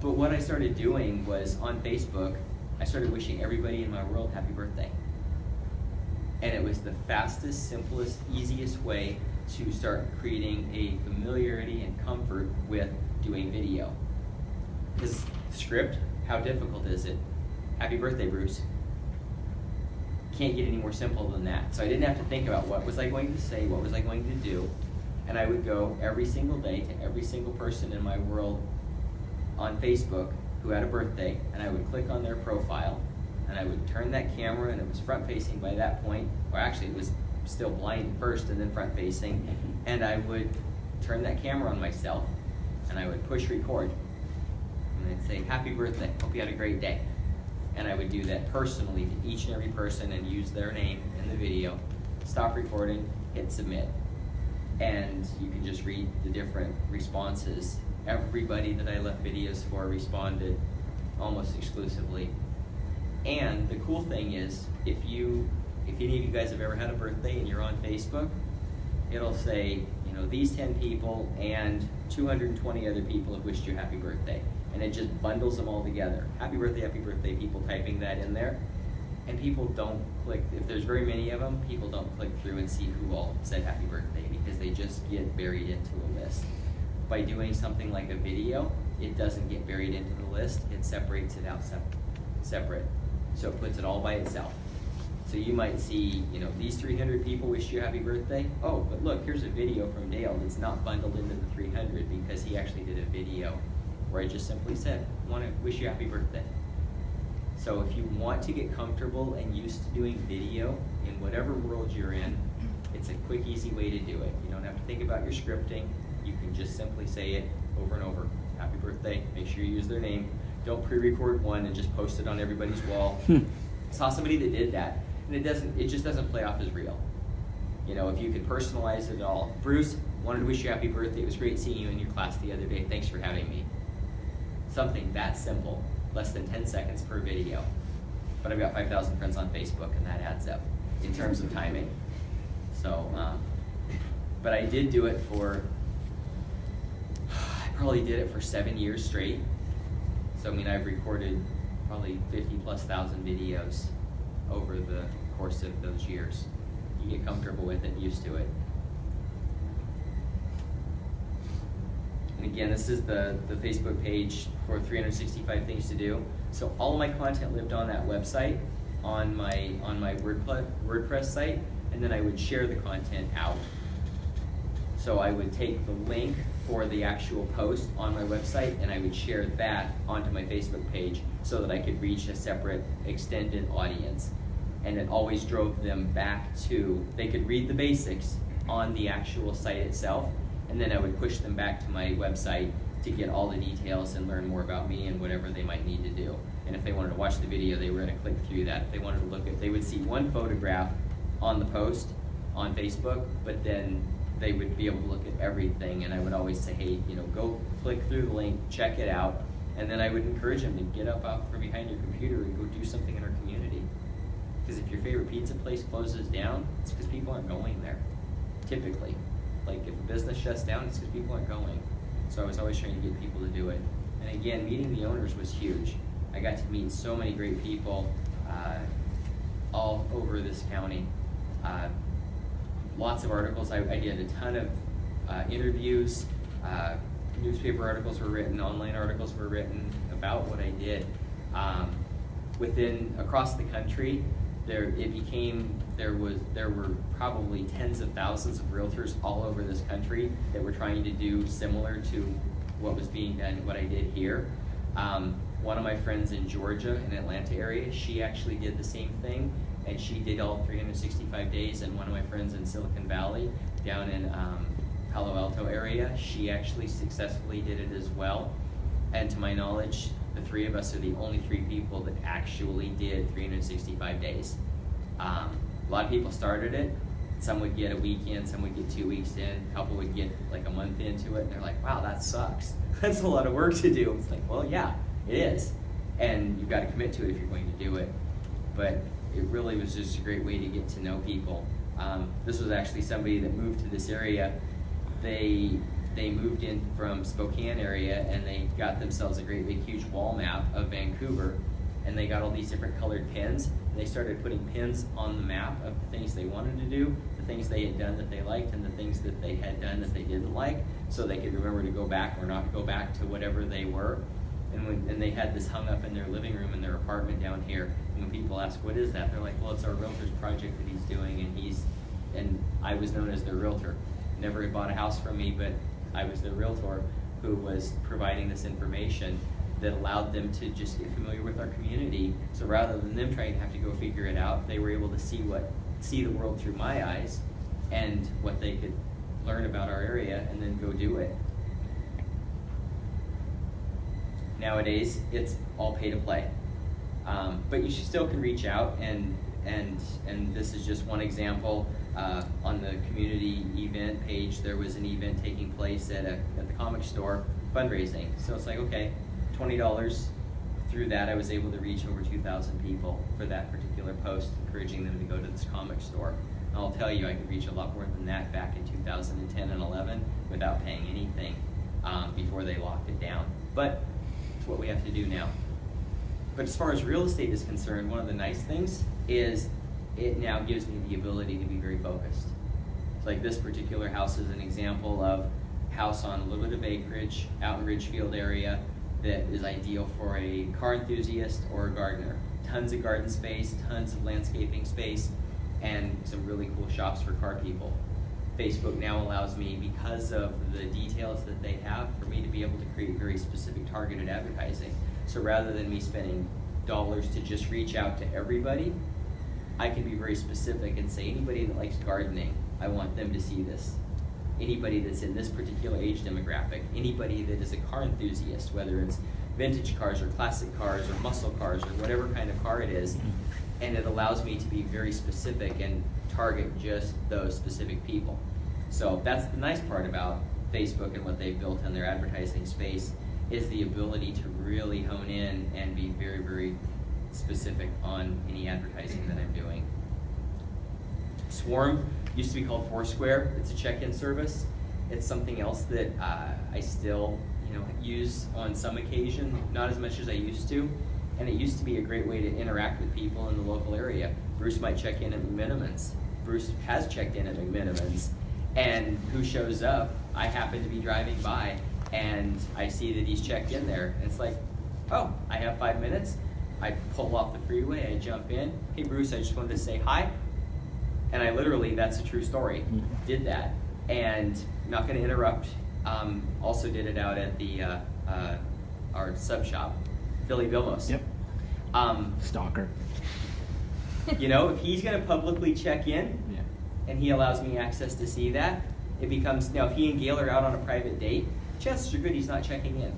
But what I started doing was on Facebook, I started wishing everybody in my world happy birthday. And it was the fastest, simplest, easiest way to start creating a familiarity and comfort with doing video. Because script, how difficult is it? Happy birthday, Bruce. Can't get any more simple than that. So I didn't have to think about what was I going to say, what was I going to do. And I would go every single day to every single person in my world on Facebook who had a birthday, and I would click on their profile, and I would turn that camera, and it was front facing by that point, or actually it was still blind first and then front facing, and I would turn that camera on myself, and I would push record, and I'd say, happy birthday, hope you had a great day. And I would do that personally to each and every person and use their name in the video, stop recording, hit submit. And you can just read the different responses. Everybody that I left videos for responded almost exclusively. And the cool thing is, if any of you guys have ever had a birthday and you're on Facebook, it'll say, these 10 people and 220 other people have wished you a happy birthday. And it just bundles them all together. Happy birthday, people typing that in there. And people don't click, if there's very many of them, people don't click through and see who all said happy birthday because they just get buried into a list. By doing something like a video, it doesn't get buried into the list, it separates it out separate. So it puts it all by itself. So you might see, these 300 people wish you a happy birthday. Oh, but look, here's a video from Dale that's not bundled into the 300 because he actually did a video where I just simply said, I want to wish you a happy birthday. So if you want to get comfortable and used to doing video in whatever world you're in, it's a quick, easy way to do it. You don't have to think about your scripting. You can just simply say it over and over. Happy birthday, make sure you use their name. Don't pre-record one and just post it on everybody's wall. I saw somebody that did that, and it just doesn't play off as real. If you could personalize it all. Bruce, wanted to wish you a happy birthday. It was great seeing you in your class the other day. Thanks for having me. Something that simple, less than 10 seconds per video. But I've got 5,000 friends on Facebook, and that adds up in terms of timing. So, but I did do it I probably did it for 7 years straight. So, I've recorded probably 50,000+ videos over the course of those years. You get comfortable with it, used to it. And again, this is the Facebook page for 365 Things to Do. So all of my content lived on that website, on my WordPress site, and then I would share the content out. So I would take the link for the actual post on my website and I would share that onto my Facebook page so that I could reach a separate extended audience. And it always drove them back to, they could read the basics on the actual site itself, and then I would push them back to my website to get all the details and learn more about me and whatever they might need to do. And if they wanted to watch the video, they were going to click through that. If they wanted to look at, they would see one photograph on the post on Facebook, but then they would be able to look at everything. And I would always say, hey, you know, go click through the link, check it out, and then I would encourage them to get up out from behind your computer and go do something in our community. Because if your favorite pizza place closes down, it's because people aren't going there, typically. Like if a business shuts down, it's because people aren't going. So I was always trying to get people to do it. And again, meeting the owners was huge. I got to meet so many great people all over this county. Lots of articles. I did a ton of interviews. Newspaper articles were written, online articles were written about what I did. Across the country, there were probably tens of thousands of realtors all over this country that were trying to do similar to what was being done, what I did here. One of my friends in Georgia, in Atlanta area, she actually did the same thing, and she did all 365 days, and one of my friends in Silicon Valley, down in Palo Alto area, she actually successfully did it as well. And to my knowledge, the three of us are the only three people that actually did 365 days. A lot of people started it. Some would get a weekend, some would get 2 weeks in, a couple would get like a month into it, and they're like, wow, that sucks. That's a lot of work to do. It's like, well, yeah, it is. And you've got to commit to it if you're going to do it. But it really was just a great way to get to know people. This was actually somebody that moved to this area. They moved in from Spokane area and they got themselves a great big huge wall map of Vancouver, and they got all these different colored pins, and they started putting pins on the map of the things they wanted to do, the things they had done that they liked, and the things that they had done that they didn't like, so they could remember to go back or not go back to whatever they were. And they had this hung up in their living room in their apartment down here, and when people ask, what is that? They're like, well, it's our realtor's project that he's doing, and I was known as their realtor. Never had bought a house from me, but I was the realtor who was providing this information that allowed them to just get familiar with our community. So rather than them trying to have to go figure it out, they were able to see the world through my eyes and what they could learn about our area and then go do it. Nowadays, it's all pay to play. But you still can reach out, and this is just one example. On the community event page, there was an event taking place at the comic store, fundraising. So it's like, okay, $20. Through that, I was able to reach over 2,000 people for that particular post, encouraging them to go to this comic store. And I'll tell you, I could reach a lot more than that back in 2010 and 11 without paying anything before they locked it down. But it's what we have to do now. But as far as real estate is concerned, one of the nice things is it now gives me the ability to be very focused. It's like this particular house is an example of house on a little bit of acreage out in Ridgefield area that is ideal for a car enthusiast or a gardener. Tons of garden space, tons of landscaping space, and some really cool shops for car people. Facebook now allows me, because of the details that they have, for me to be able to create very specific targeted advertising. So rather than me spending dollars to just reach out to everybody, I can be very specific and say, anybody that likes gardening, I want them to see this. Anybody that's in this particular age demographic, anybody that is a car enthusiast, whether it's vintage cars or classic cars or muscle cars or whatever kind of car it is, and it allows me to be very specific and target just those specific people. So that's the nice part about Facebook and what they've built in their advertising space, is the ability to really hone in and be very, very specific on any advertising that I'm doing. Swarm used to be called Foursquare. It's a check-in service. It's something else that I still, use on some occasion, not as much as I used to. And it used to be a great way to interact with people in the local area. Bruce might check in at McMenamins. Bruce has checked in at McMenamins. And who shows up? I happen to be driving by, and I see that he's checked in there. And it's like, oh, I have 5 minutes. I pull off the freeway, I jump in. Hey Bruce, I just wanted to say hi. And I literally, that's a true story, did that. And not gonna interrupt, also did it out at the our sub shop, Billy Bilmos. Yep. Stalker. You know, if he's gonna publicly check in, Yeah. and he allows me access to see that, it becomes, now if he and Gail are out on a private date, chances are good he's not checking in.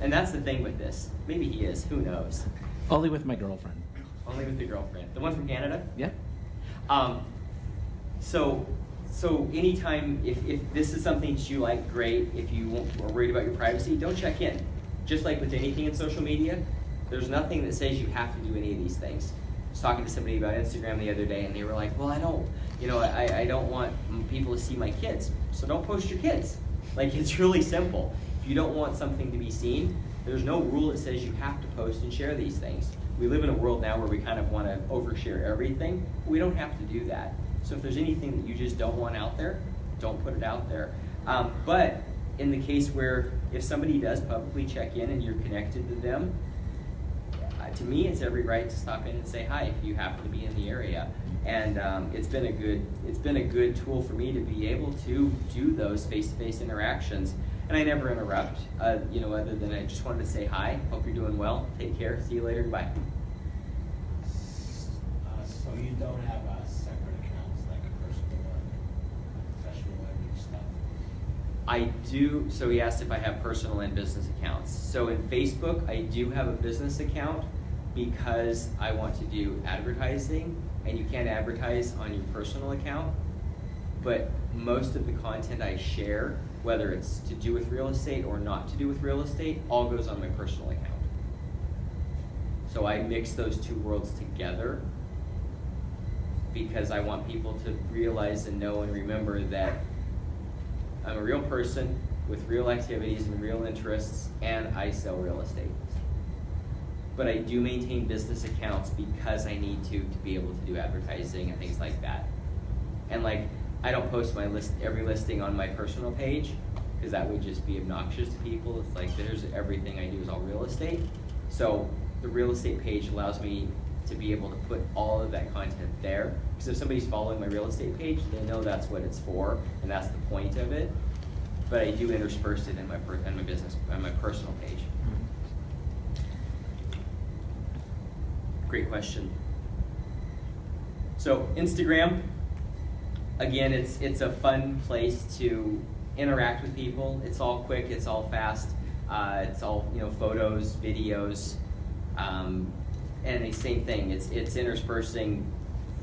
And that's the thing with this. Maybe he is, who knows? Only with my girlfriend. Only with the girlfriend. The one from Canada? Yep. So anytime, if this is something that you like, great. If you are worried about your privacy, don't check in. Just like with anything in social media, there's nothing that says you have to do any of these things. I was talking to somebody about Instagram the other day, and they were like, well, I don't want people to see my kids, so don't post your kids. Like, it's really simple. If you don't want something to be seen, there's no rule that says you have to post and share these things. We live in a world now where we kind of want to overshare everything. We don't have to do that. So if there's anything that you just don't want out there, don't put it out there. But in the case where if somebody does publicly check in and you're connected to them, to me, it's every right to stop in and say hi if you happen to be in the area. And it's been a good tool for me to be able to do those face-to-face interactions. And I never interrupt, other than I just wanted to say hi. Hope you're doing well. Take care. See you later. Bye. So you don't have separate accounts like a personal or professional or stuff? I do. So he asked if I have personal and business accounts. So in Facebook, I do have a business account because I want to do advertising, and you can't advertise on your personal account. But most of the content I share, whether it's to do with real estate or not to do with real estate, all goes on my personal account. So I mix those two worlds together because I want people to realize and know and remember that I'm a real person with real activities and real interests, and I sell real estate. But I do maintain business accounts because I need to be able to do advertising and things like that. And I don't post my every listing on my personal page because that would just be obnoxious to people. It's like there's everything I do is all real estate. So the real estate page allows me to be able to put all of that content there. Because if somebody's following my real estate page, they know that's what it's for and that's the point of it. But I do intersperse it in my business, on my personal page. Great question. So Instagram, again, it's a fun place to interact with people. It's all quick, it's all fast, it's all photos, videos, and the same thing. It's interspersing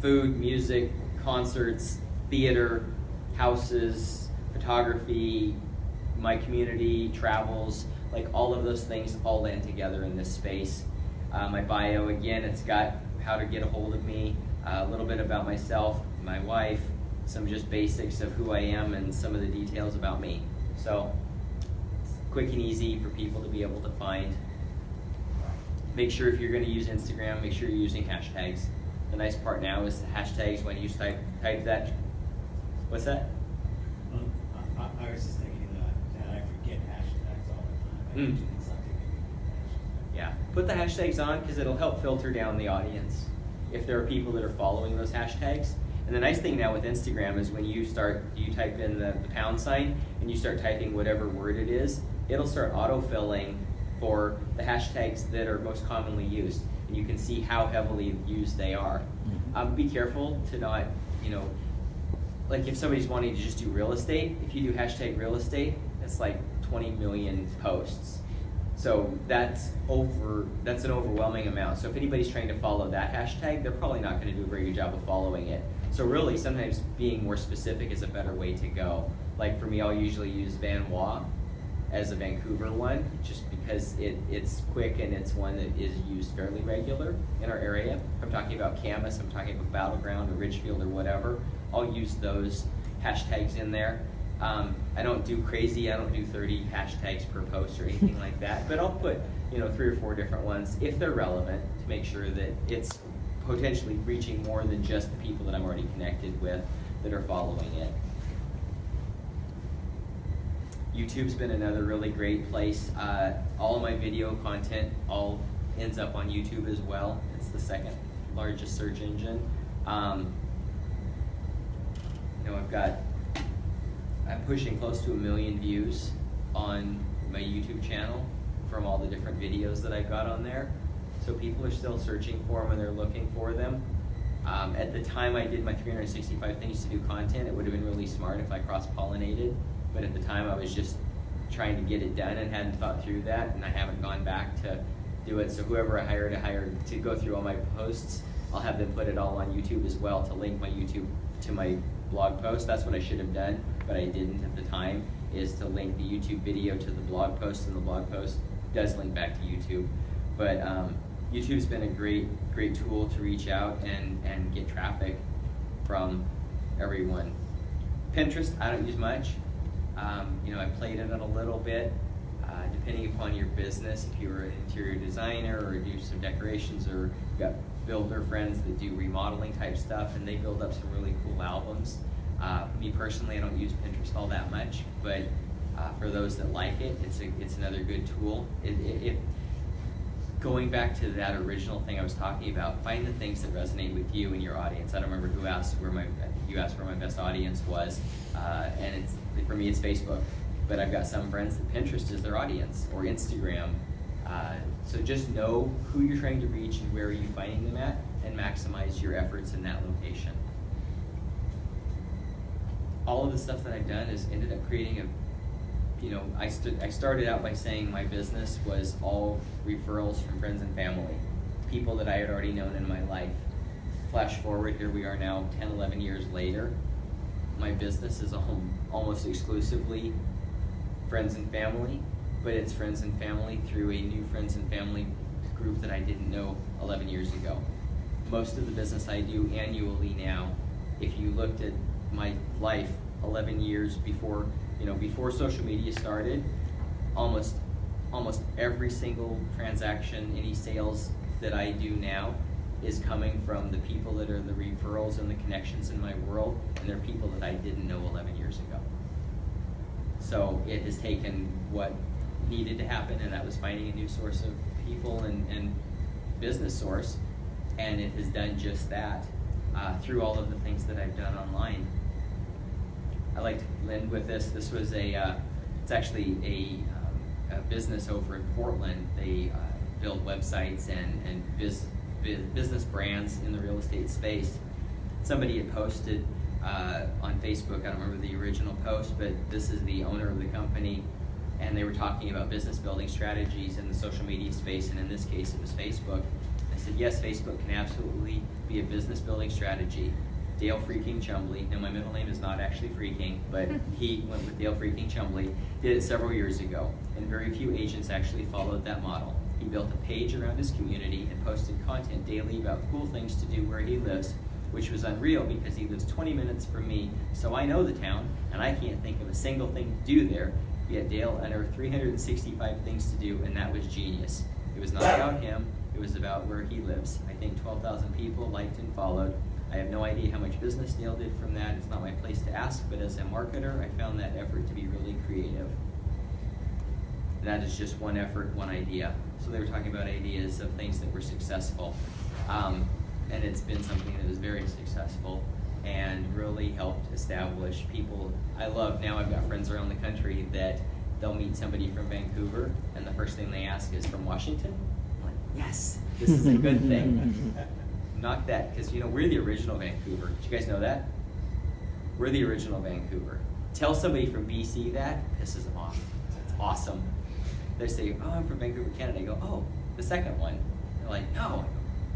food, music, concerts, theater, houses, photography, my community, travels, like all of those things all land together in this space. My bio, again, it's got how to get a hold of me, a little bit about myself, my wife, some just basics of who I am, and some of the details about me. So, it's quick and easy for people to be able to find. Make sure if you're going to use Instagram, make sure you're using hashtags. The nice part now is the hashtags, when you type that. What's that? I was just thinking that I forget hashtags all the time. Yeah, put the hashtags on because it'll help filter down the audience if there are people that are following those hashtags. And the nice thing now with Instagram is when you type in the pound sign and you start typing whatever word it is, it'll start autofilling for the hashtags that are most commonly used. And you can see how heavily used they are. Be careful to not, like if somebody's wanting to just do real estate, if you do hashtag real estate, it's like 20 million posts. So that's an overwhelming amount. So if anybody's trying to follow that hashtag, they're probably not going to do a very good job of following it. So really, sometimes being more specific is a better way to go. Like for me, I'll usually use Van Wa as a Vancouver one, just because it's quick and it's one that is used fairly regular in our area. If I'm talking about Camas, I'm talking about Battleground or Ridgefield or whatever, I'll use those hashtags in there. I don't do crazy, I don't do 30 hashtags per post or anything like that, but I'll put 3 or 4 different ones if they're relevant to make sure that it's potentially reaching more than just the people that I'm already connected with that are following it. YouTube's been another really great place. All of my video content all ends up on YouTube as well. It's the second largest search engine. You know, I'm pushing close to 1 million views on my YouTube channel from all the different videos that I've got on there. So people are still searching for them and they're looking for them. At the time I did my 365 things to do content, it would have been really smart if I cross-pollinated. But at the time I was just trying to get it done and hadn't thought through that, and I haven't gone back to do it. So whoever I hired to go through all my posts, I'll have them put it all on YouTube as well to link my YouTube to my blog post. That's what I should have done, but I didn't at the time, is to link the YouTube video to the blog post, and the blog post does link back to YouTube. But YouTube's been a great tool to reach out and get traffic from everyone. Pinterest, I don't use much. You know, I played in it a little bit, depending upon your business. If you're an interior designer or do some decorations, or you've got builder friends that do remodeling type stuff, and they build up some really cool albums. Me personally, I don't use Pinterest all that much, but for those that like it, it's another good tool. Going back to that original thing I was talking about, find the things that resonate with you and your audience. I don't remember who asked you asked where my best audience was, and for me it's Facebook. But I've got some friends that Pinterest is their audience, or Instagram. So just know who you're trying to reach and where are you finding them at, and maximize your efforts in that location. All of the stuff that I've done has ended up creating a, you know, I started out by saying my business was all referrals from friends and family, people that I had already known in my life. Flash forward, here we are now 10, 11 years later. My business is almost exclusively friends and family, but it's friends and family through a new friends and family group that I didn't know 11 years ago. Most of the business I do annually now, if you looked at my life 11 years before, you know, before social media started, almost every single transaction, any sales that I do now is coming from the people that are the referrals and the connections in my world, and they're people that I didn't know 11 years ago. So it has taken what needed to happen, and that was finding a new source of people and business source, and it has done just that through all of the things that I've done online. I like to end with this. This was it's actually a business over in Portland. They build websites and business brands in the real estate space. Somebody had posted on Facebook, I don't remember the original post, but this is the owner of the company, and they were talking about business building strategies in the social media space, and in this case it was Facebook. I said, yes, Facebook can absolutely be a business building strategy. Dale freaking Chumbley, now my middle name is not actually freaking, but he went with Dale freaking Chumbley, did it several years ago, and very few agents actually followed that model. He built a page around his community and posted content daily about cool things to do where he lives, which was unreal because he lives 20 minutes from me, so I know the town, and I can't think of a single thing to do there, yet Dale unearthed 365 things to do, and that was genius. It was not about him, it was about where he lives. I think 12,000 people liked and followed. I have no idea how much business Dale did from that. It's not my place to ask, but as a marketer, I found that effort to be really creative. And that is just one effort, one idea. So they were talking about ideas of things that were successful. And it's been something that was very successful and really helped establish people. I love, now I've got friends around the country that they'll meet somebody from Vancouver, and the first thing they ask is, from Washington? I'm like, yes, this is a good thing. Knock that, because you know, we're the original Vancouver. Did you guys know that? We're the original Vancouver. Tell somebody from BC that, pisses them off. It's awesome. They say, oh, I'm from Vancouver, Canada. I go, oh, the second one. They're like, no,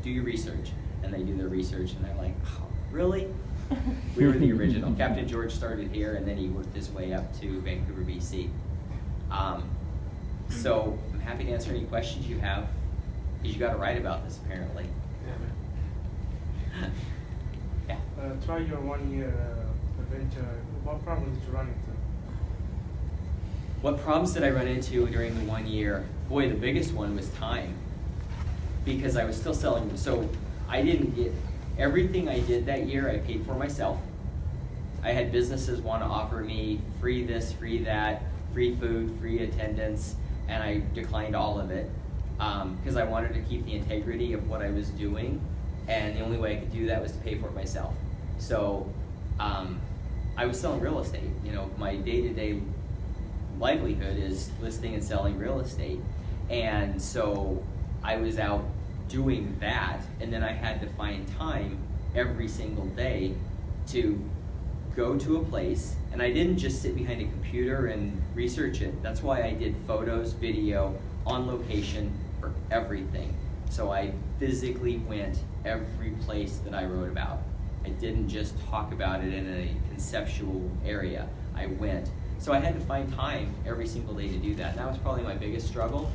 do your research. And they do their research, and they're like, oh, really? We were the original. Captain George started here, and then he worked his way up to Vancouver, BC. So I'm happy to answer any questions you have, because you got to write about this, apparently. Yeah. Try your 1 year adventure. What problems did you run into? What problems did I run into during the 1 year? Boy, the biggest one was time, because I was still selling. So I didn't get everything I did that year. I paid for myself. I had businesses want to offer me free this, free that, free food, free attendance, and I declined all of it because I wanted to keep the integrity of what I was doing, and the only way I could do that was to pay for it myself. So I was selling real estate. You know, my day-to-day livelihood is listing and selling real estate, and so I was out doing that, and then I had to find time every single day to go to a place, and I didn't just sit behind a computer and research it. That's why I did photos, video, on location for everything. So I physically went every place that I wrote about. I didn't just talk about it in a conceptual area. I went. So I had to find time every single day to do that. And that was probably my biggest struggle,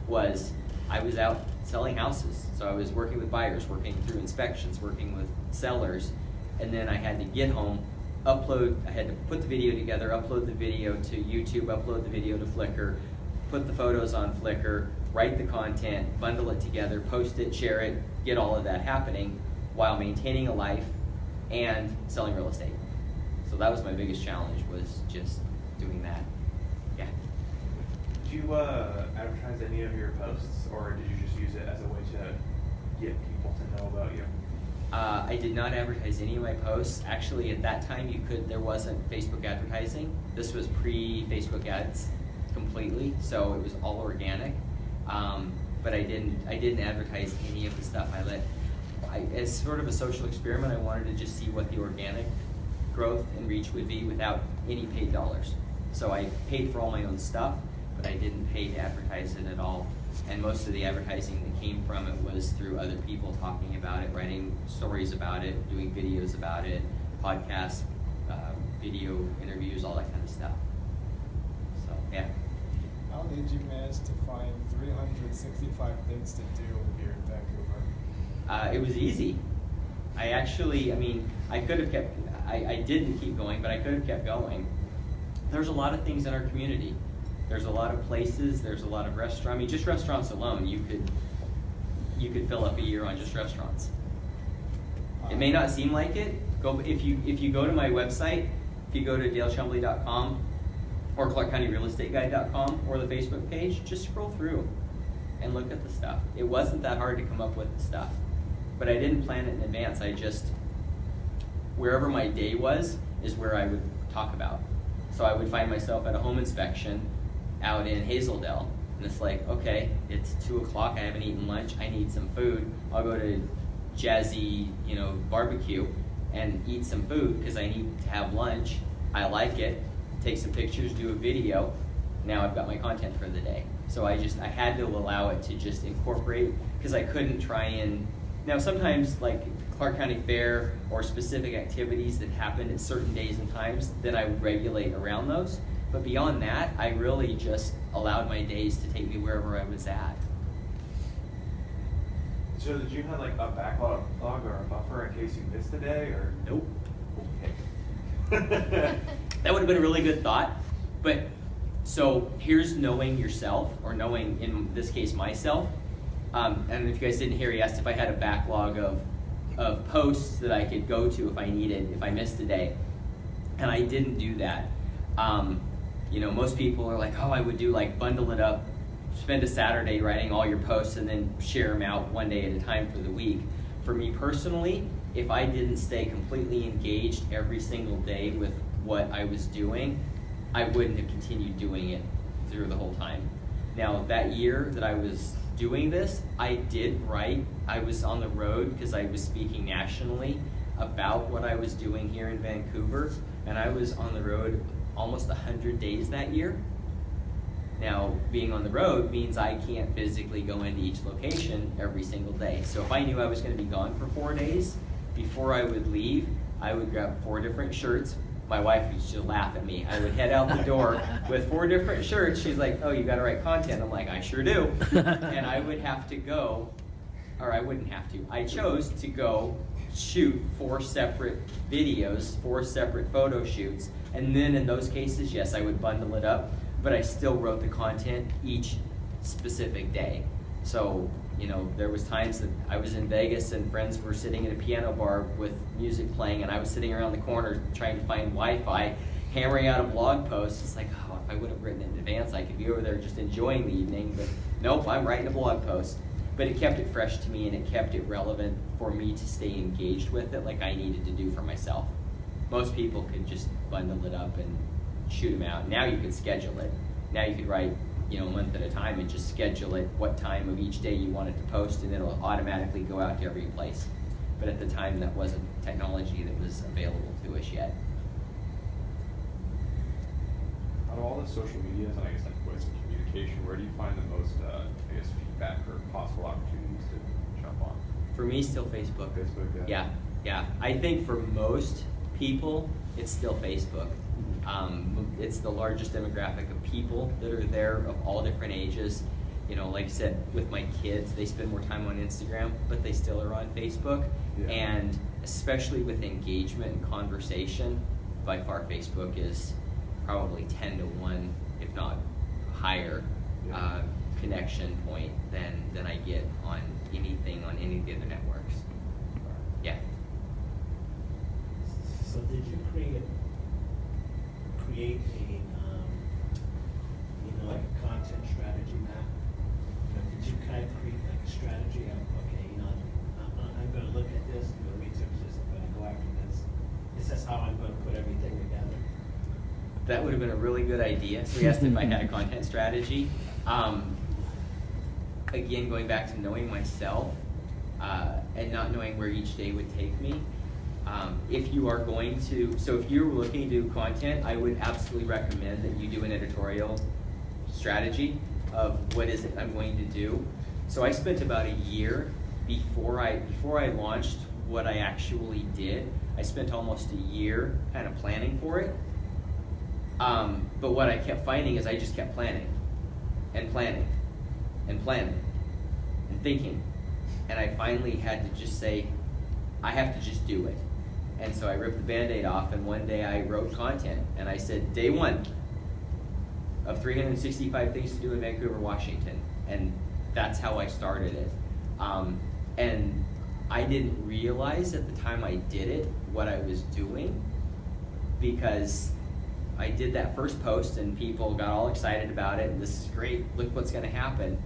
was I was out selling houses. So I was working with buyers, working through inspections, working with sellers, and then I had to get home, I had to put the video together, upload the video to YouTube, upload the video to Flickr, put the photos on Flickr, write the content, bundle it together, post it, share it, get all of that happening while maintaining a life and selling real estate. So that was my biggest challenge, was just doing that. Yeah. Did you advertise any of your posts, or did you just use it as a way to get people to know about you? I did not advertise any of my posts. Actually, at that time, there wasn't Facebook advertising. This was pre-Facebook ads completely, so it was all organic. But I didn't advertise any of the stuff. As sort of a social experiment, I wanted to just see what the organic growth and reach would be without any paid dollars. So I paid for all my own stuff, but I didn't pay to advertise it at all. And most of the advertising that came from it was through other people talking about it, writing stories about it, doing videos about it, podcasts, video interviews, all that kind of stuff. So, yeah. How did you manage to find 365 things to do here in Vancouver? It was easy. I could have kept, I didn't keep going, but I could have kept going. There's a lot of things in our community. There's a lot of places, there's a lot of restaurants. I mean, just restaurants alone, you could fill up a year on just restaurants. It may not seem like it. If you go to my website, if you go to dalechumbley.com or clarkcountyrealestateguide.com or the Facebook page, just scroll through and look at the stuff. It wasn't that hard to come up with the stuff, but I didn't plan it in advance. I just, wherever my day was, is where I would talk about. So I would find myself at a home inspection out in Hazeldale, and it's like, okay, it's 2 o'clock, I haven't eaten lunch, I need some food. I'll go to Jazzy, barbecue and eat some food because I need to have lunch. I like it, take some pictures, do a video. Now I've got my content for the day. So I had to allow it to just incorporate, because I couldn't try and, now sometimes like Clark County Fair or specific activities that happen at certain days and times, then I would regulate around those. But beyond that, I really just allowed my days to take me wherever I was at. So did you have like a backlog or a buffer in case you missed a day, or? Nope. Okay. That would have been a really good thought. But so here's knowing yourself, or knowing, in this case, myself. And if you guys didn't hear, he asked if I had a backlog of posts that I could go to if I needed, if I missed a day. And I didn't do that. Most people are like, oh, I would do like bundle it up, spend a Saturday writing all your posts and then share them out one day at a time for the week. For me personally, if I didn't stay completely engaged every single day with what I was doing, I wouldn't have continued doing it through the whole time. Now, that year that I was doing this, I did write. I was on the road because I was speaking nationally about what I was doing here in Vancouver, and I was on the road almost 100 days that year. Now, being on the road means I can't physically go into each location every single day. So if I knew I was going to be gone for 4 days, before I would leave, I would grab 4 different shirts. My wife used to laugh at me. I would head out the door with 4 different shirts. She's like, oh, you got to write content. I'm like, I sure do. And I would have to go, or I wouldn't have to. I chose to go shoot 4 separate videos, 4 separate photo shoots. And then in those cases, yes, I would bundle it up, but I still wrote the content each specific day. So, there was times that I was in Vegas and friends were sitting in a piano bar with music playing, and I was sitting around the corner trying to find Wi-Fi, hammering out a blog post. It's like, oh, if I would have written it in advance, I could be over there just enjoying the evening, but nope, I'm writing a blog post. But it kept it fresh to me, and it kept it relevant for me to stay engaged with it like I needed to do for myself. Most people could just bundle it up and shoot them out. Now you could schedule it. Now you could write, a month at a time and just schedule it, what time of each day you wanted to post, and it'll automatically go out to every place. But at the time, that wasn't technology that was available to us yet. Out of all the social medias and I guess like ways of communication, where do you find the most, feedback or possible opportunities to jump on? For me, still Facebook. Facebook, yeah. Yeah. I think for most people, it's still Facebook. It's the largest demographic of people that are there of all different ages. Like I said, with my kids, they spend more time on Instagram, but they still are on Facebook. Yeah. And especially with engagement and conversation, by far Facebook is probably 10 to 1, if not higher, connection point than I get on anything on any of the other networks. Yeah. So did you create a like a content strategy map? Did you kind of create like a strategy of, okay, I'm going to look at this, I'm going to research this, I'm going to go after this. This is how I'm going to put everything together. That would have been a really good idea. So we asked if I had a content strategy. Again, going back to knowing myself and not knowing where each day would take me. If you are going to, so if you're looking to do content, I would absolutely recommend that you do an editorial strategy of what is it I'm going to do. So I spent about a year before I launched what I actually did. I spent almost a year kind of planning for it. But what I kept finding is I just kept planning and planning and planning and thinking. And I finally had to just say, I have to just do it. And so I ripped the Band-Aid off, and one day I wrote content, and I said, day 1 of 365 things to do in Vancouver, Washington. And that's how I started it. And I didn't realize at the time I did it what I was doing, because I did that first post and people got all excited about it, and this is great, look what's gonna happen.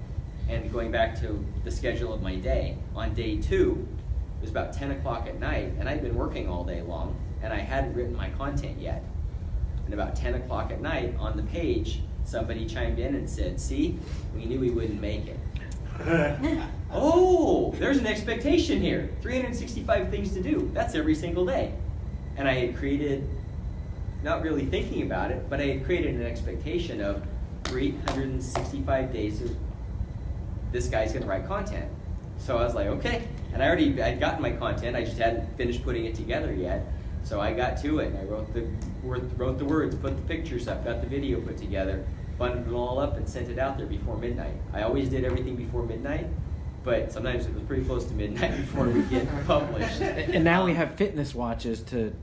And going back to the schedule of my day, on day 2, it was about 10 o'clock at night, and I'd been working all day long, and I hadn't written my content yet. And about 10 o'clock at night, on the page, somebody chimed in and said, see, we knew we wouldn't make it. Oh, there's an expectation here. 365 things to do. That's every single day. And I had created, not really thinking about it, but I had created an expectation of 365 days of this guy's gonna write content. So I was like, okay. And I'd gotten my content, I just hadn't finished putting it together yet. So I got to it, and I wrote the words, put the pictures up, got the video put together, bundled it all up, and sent it out there before midnight. I always did everything before midnight, but sometimes it was pretty close to midnight before we get published. And now we have fitness watches to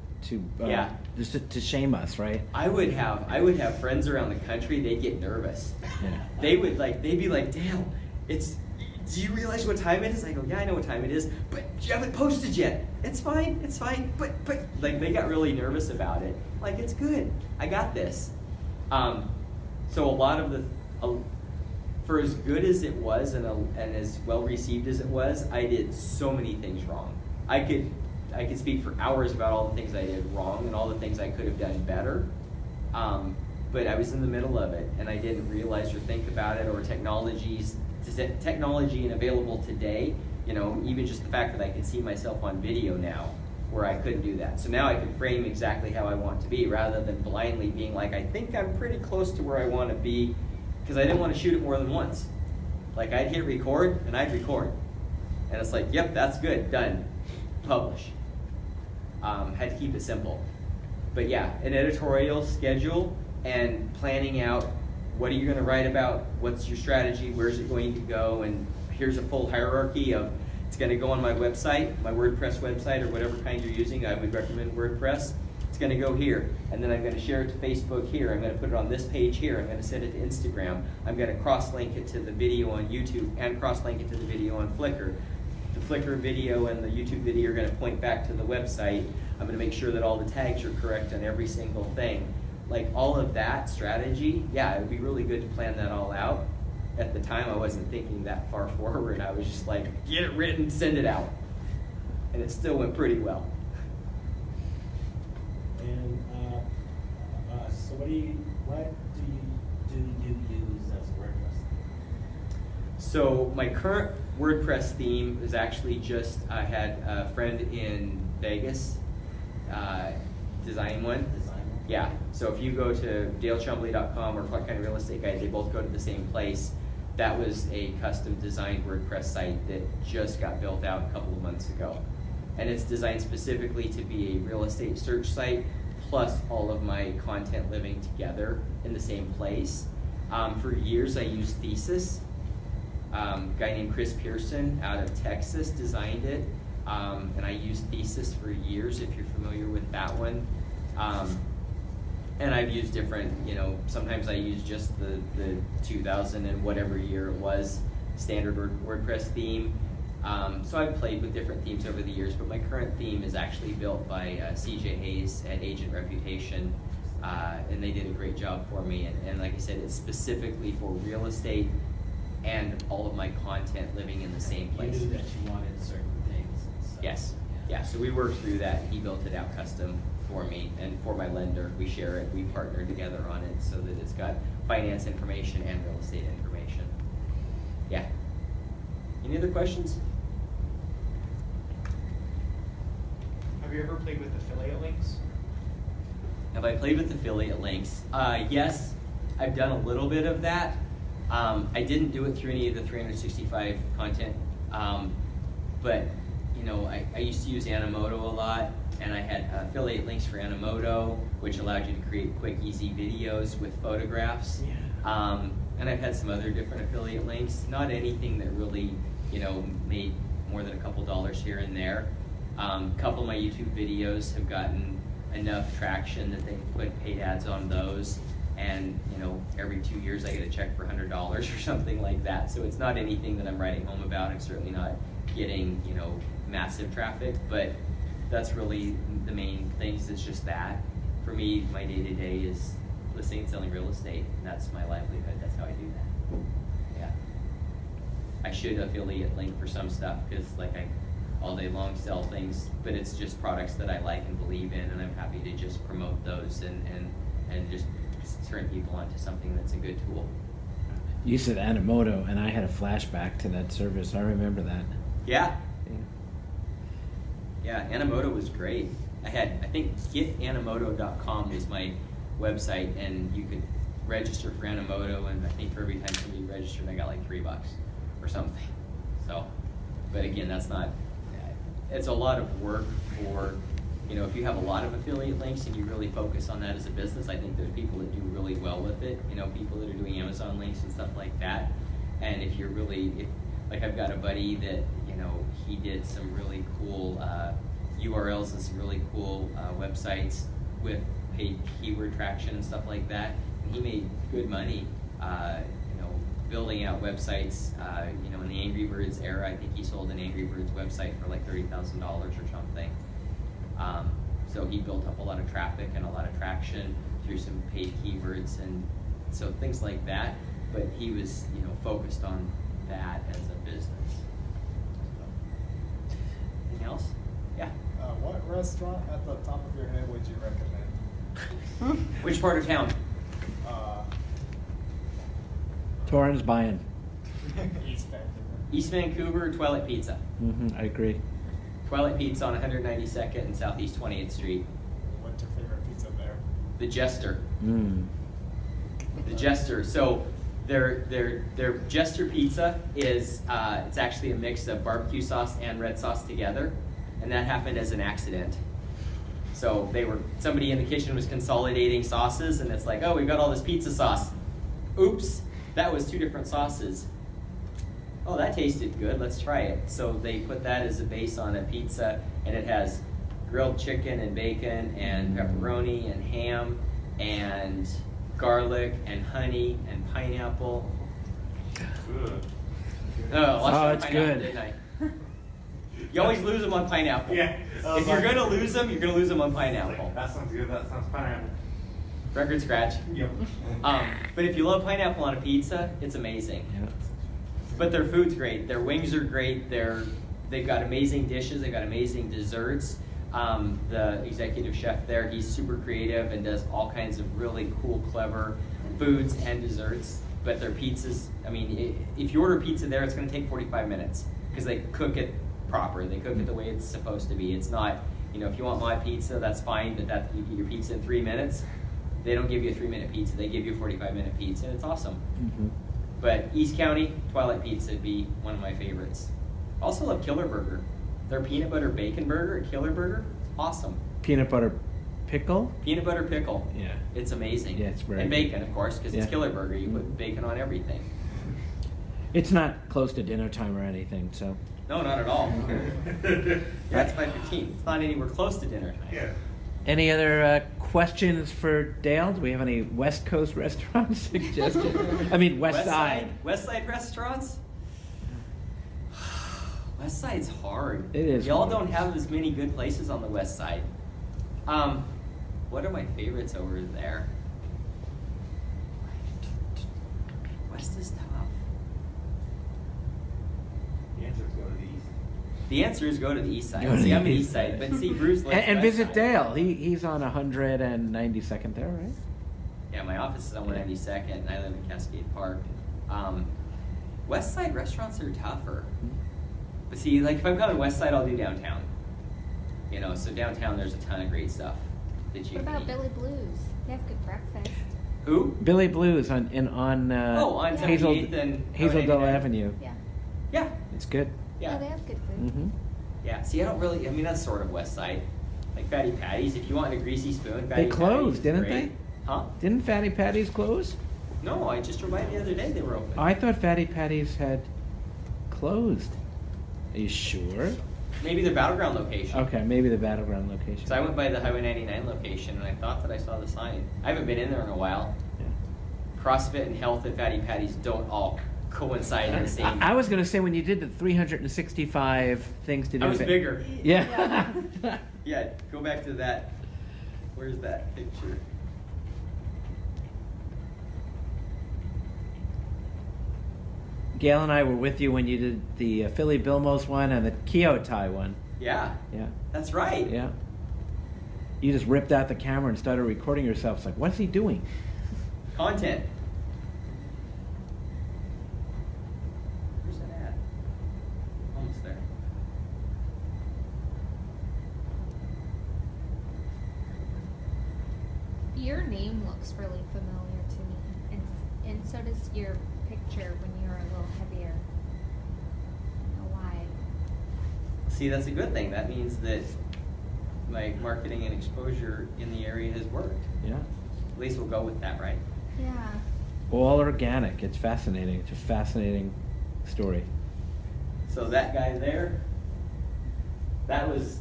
shame us, right? I would have friends around the country. They'd get nervous. Yeah. They'd be like, Dale, do you realize what time it is? I go, yeah, I know what time it is, but you haven't posted yet. It's fine, but like they got really nervous about it. Like, it's good, I got this. So a lot of for as good as it was and as well received as it was, I did so many things wrong. I could speak for hours about all the things I did wrong and all the things I could have done better. But I was in the middle of it, and I didn't realize or think about it, or technology and available today, even just the fact that I can see myself on video now, where I couldn't do that. So now I can frame exactly how I want to be, rather than blindly being like, I think I'm pretty close to where I want to be, because I didn't want to shoot it more than once. Like, I'd hit record, and I'd record. And it's like, yep, that's good, done, publish. Had to keep it simple. But yeah, an editorial schedule and planning out what are you going to write about, what's your strategy, where's it going to go, and here's a full hierarchy of it's going to go on my website, my WordPress website, or whatever kind you're using. I would recommend WordPress. It's going to go here, and then I'm going to share it to Facebook here. I'm going to put it on this page here. I'm going to send it to Instagram. I'm going to cross-link it to the video on YouTube and cross-link it to the video on Flickr. The Flickr video and the YouTube video are going to point back to the website. I'm going to make sure that all the tags are correct on every single thing. like all of that strategy, yeah, it would be really good to plan that all out. At the time, I wasn't thinking that far forward. I was just like, get it written, send it out. And it still went pretty well. And so what do you use as a WordPress? So my current WordPress theme is actually just, I had a friend in Vegas design one. Yeah, so if you go to dalechumbley.com or Clark County Real Estate Guide, they both go to the same place. That was a custom designed WordPress site that just got built out a couple of months ago. And it's designed specifically to be a real estate search site, plus all of my content living together in the same place. For years I used Thesis. A guy named Chris Pearson out of Texas designed it. And I used Thesis for years, if you're familiar with that one. And I've used different, you know, sometimes I use just the 2000 and whatever year it was, standard WordPress theme. So I've played with different themes over the years, but my current theme is actually built by CJ Hayes at Agent Reputation, and they did a great job for me. And like I said, it's specifically for real estate and all of my content living in the same place. You knew that you wanted certain things. And stuff. Yes. Yeah, so we worked through that. He built it out custom for me and for my lender. We share it. We partner together on it so that it's got finance information and real estate information. Yeah. Any other questions? Have you ever played with affiliate links? Have I played with affiliate links? Yes, I've done a little bit of that. I didn't do it through any of the 365 content, but you know, I used to use Animoto a lot, and I had affiliate links for Animoto, which allowed you to create quick, easy videos with photographs. Yeah. And I've had some other different affiliate links. Not anything that really, you know, made more than a couple dollars here and there. A couple of my YouTube videos have gotten enough traction that they can put paid ads on those, and you know, every 2 years I get a check for $100 or something like that. So it's not anything that I'm writing home about. I'm certainly not getting, you know, massive traffic, but that's really the main things. It's just that. For me, my day-to-day is listing and selling real estate, and that's my livelihood. That's how I do that. Yeah. I should affiliate link for some stuff, because like I all day long sell things, but it's just products that I like and believe in, and I'm happy to just promote those and just turn people onto something that's a good tool. You said Animoto, and I had a flashback to that service. I remember that. Yeah. Yeah, Animoto was great. I think getanimoto.com was my website, and you could register for Animoto, and I think for every time somebody registered, I got like $3 or something. So, but again, that's not, it's a lot of work for, you know, if you have a lot of affiliate links and you really focus on that as a business, I think there's people that do really well with it, you know, people that are doing Amazon links and stuff like that. And if you're really, like I've got a buddy that, you know, he did some really cool URLs and some really cool websites with paid keyword traction and stuff like that. And he made good money, you know, building out websites. You know, in the Angry Birds era, I think he sold an Angry Birds website for like $30,000 or something. So he built up a lot of traffic and a lot of traction through some paid keywords and so things like that. But he was, you know, focused on that as a business. Anything else? Yeah. What restaurant at the top of your head would you recommend? Which part of town? Torrance Bayou. East Vancouver. East Vancouver, Twilight Pizza. I agree. Twilight Pizza on 192nd and Southeast 20th Street. What's your favorite pizza there? The Jester. Mm. The Jester. So their Jester pizza is it's actually a mix of barbecue sauce and red sauce together, and that happened as an accident. So somebody in the kitchen was consolidating sauces, and it's like, oh, we've got all this pizza sauce. Oops, that was 2 different sauces. Oh, that tasted good, let's try it. So they put that as a base on a pizza, and it has grilled chicken and bacon and pepperoni and ham and garlic and honey and pineapple. Good. Oh, it's good. Didn't I? You always lose them on pineapple. Yeah. If you're going to lose them, you're going to lose them on pineapple. That sounds good. That sounds pineapple. Record scratch. Yep. But if you love pineapple on a pizza, it's amazing. Yeah. But their food's great. Their wings are great. They've got amazing dishes. They've got amazing desserts. The executive chef there, he's super creative and does all kinds of really cool, clever foods and desserts. But their pizzas, I mean, if you order pizza there, it's going to take 45 minutes because they cook it proper. They cook it the way it's supposed to be. It's not, you know, if you want my pizza, that's fine, but you get your pizza in 3 minutes. They don't give you a 3-minute pizza. They give you a 45-minute pizza, and it's awesome. Mm-hmm. But East County, Twilight Pizza would be one of my favorites. I also love Killer Burger. Their peanut butter bacon burger at Killer Burger, awesome. Peanut butter pickle? Peanut butter pickle. Yeah. It's amazing. Yeah, it's very And good. bacon, of course, because it's Yeah. Killer Burger. You put bacon on everything. It's not close to dinner time or anything, so. No, not at all. Yeah, it's 5:15. It's not anywhere close to dinner time. Yeah. Any other questions for Dale? Do we have any West Coast restaurant suggestions? I mean, West Side. West Side restaurants? West Side's hard. It is Y'all hard. don't have as many good places on the West Side. What are my favorites over there? West is tough. The answer is go to the east. The answer is go to the East Side. Go to See, the I'm an East East Side, Side. but see, Bruce lives And West visit Side. Dale. He's on 192nd there, right? Yeah, my office is on 192nd, and I live in Cascade Park. West Side restaurants are tougher. But see, like if I'm coming West Side, I'll do downtown. You know, so downtown there's a ton of great stuff that you What can about eat. Billy Blues? They have good breakfast. Who? Billy Blues on On Hazel, 78th and Hazeldale 199. Avenue. Yeah. Yeah, It's good. Yeah, they yeah, have good food. Mm-hmm. yeah. See, I don't really. I mean, that's sort of West Side, like Fatty Patty's. If you want a greasy spoon, Fatty They closed, Patty's is didn't great. they? Huh? Didn't Fatty Patty's close? No, I just reminded the other day they were open. I thought Fatty Patty's had closed. Are you sure? Maybe their Battleground location. Okay, maybe the Battleground location. So I went by the Highway 99 location, and I thought that I saw the sign. I haven't been in there in a while. Yeah. CrossFit and health and Fatty Patty's don't all coincide in the same. I was going to say when you did the 365 things to do. I was with it- bigger. Yeah. Yeah, go back to that. Where's that picture? Gail and I were with you when you did the Philly Bilmos one and the Kyotai one. Yeah, Yeah. that's right. Yeah. You just ripped out the camera and started recording yourself. It's like, what's he doing? Content. Where's that at? Almost there. Your name looks really familiar to me, and so does your picture when you were a little heavier. I don't know why. See, that's a good thing. That means that my marketing and exposure in the area has worked. Yeah. At least we'll go with that, right? Yeah. All organic. It's fascinating. It's a fascinating story. So that guy there, that was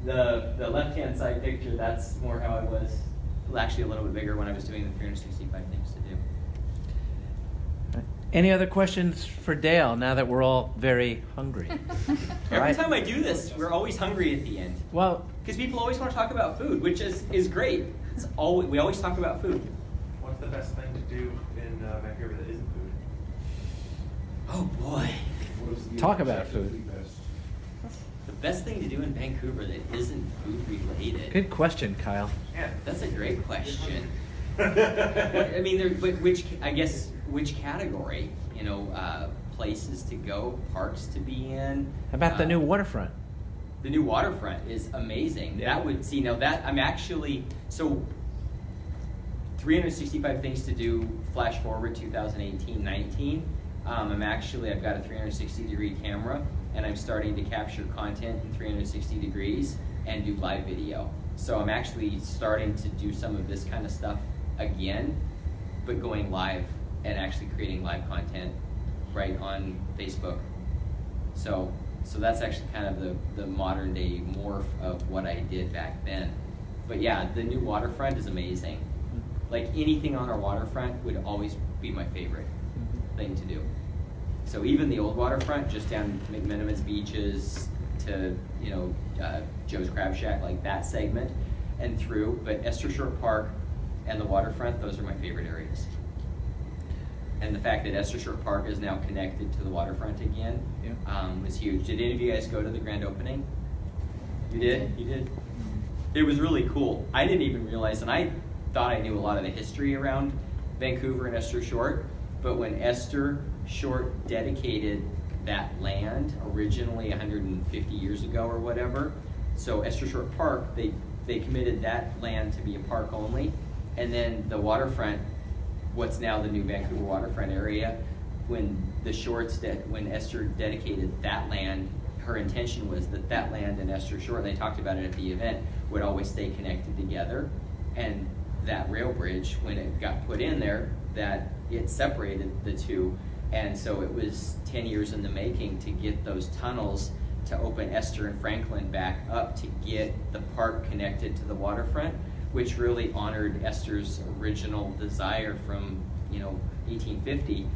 the left-hand side picture. That's more how I was. Well, actually, a little bit bigger when I was doing the 365 things to do. Any other questions for Dale now that we're all very hungry? Every Right. time I do this, we're always hungry at the end. Well, Because people always want to talk about food, which is great. We always talk about food. What's the best thing to do in Vancouver that isn't food? Oh boy. talk about food. The best thing to do in Vancouver that isn't food related. Good question, Kyle. Yeah. That's a great question. I mean, which category? You know, places to go, parks to be in. How about the new waterfront? The new waterfront is amazing. Yeah. That would see now that I'm actually so 365 things to do. Flash forward 2018-19. I've got a 360-degree camera, and I'm starting to capture content in 360 degrees and do live video. So I'm actually starting to do some of this kind of stuff again, but going live and actually creating live content right on Facebook. So that's actually kind of the modern day morph of what I did back then. But yeah, the new waterfront is amazing. Like anything on our waterfront would always be my favorite thing to do. So even the old waterfront, just down McMenamin's beaches to Joe's Crab Shack, like that segment and through. But Esther Short Park, and the waterfront, those are my favorite areas. And the fact that Esther Short Park is now connected to the waterfront again was huge. Did any of you guys go to the grand opening? You did? You did? It was really cool. I didn't even realize, and I thought I knew a lot of the history around Vancouver and Esther Short, but when Esther Short dedicated that land originally 150 years ago or whatever, so Esther Short Park, they committed that land to be a park only, and then the waterfront, what's now the new Vancouver waterfront area, when Esther dedicated that land, her intention was that that land and Esther Short, and they talked about it at the event, would always stay connected together. And that rail bridge, when it got put in there, that it separated the two. And so it was 10 years in the making to get those tunnels to open Esther and Franklin back up to get the park connected to the waterfront, which really honored Esther's original desire from 1850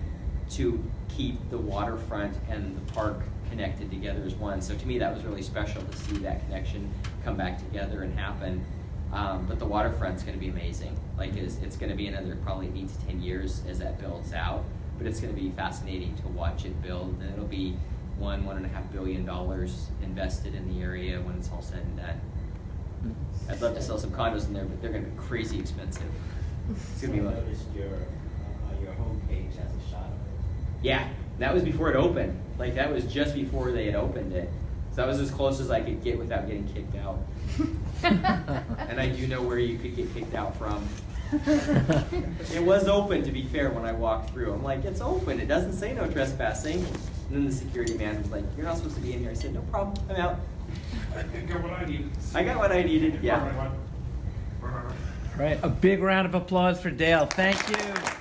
to keep the waterfront and the park connected together as one. So to me, that was really special to see that connection come back together and happen. But the waterfront's going to be amazing. Like it's going to be another probably 8 to 10 years as that builds out. But it's going to be fascinating to watch it build. And it'll be $1.5 billion invested in the area when it's all said and done. I'd love to sell some condos in there, but they're going to be crazy expensive. It's going to be I noticed your homepage has a shot of it. Yeah, that was before it opened. Like that was just before they had opened it. So that was as close as I could get without getting kicked out. And I do know where you could get kicked out from. It was open, to be fair, when I walked through. I'm like, it's open. It doesn't say no trespassing. And then the security man was like, you're not supposed to be in here. I said, no problem. I'm out. I got what I needed. I got what I needed, yeah. Right. A big round of applause for Dale. Thank you.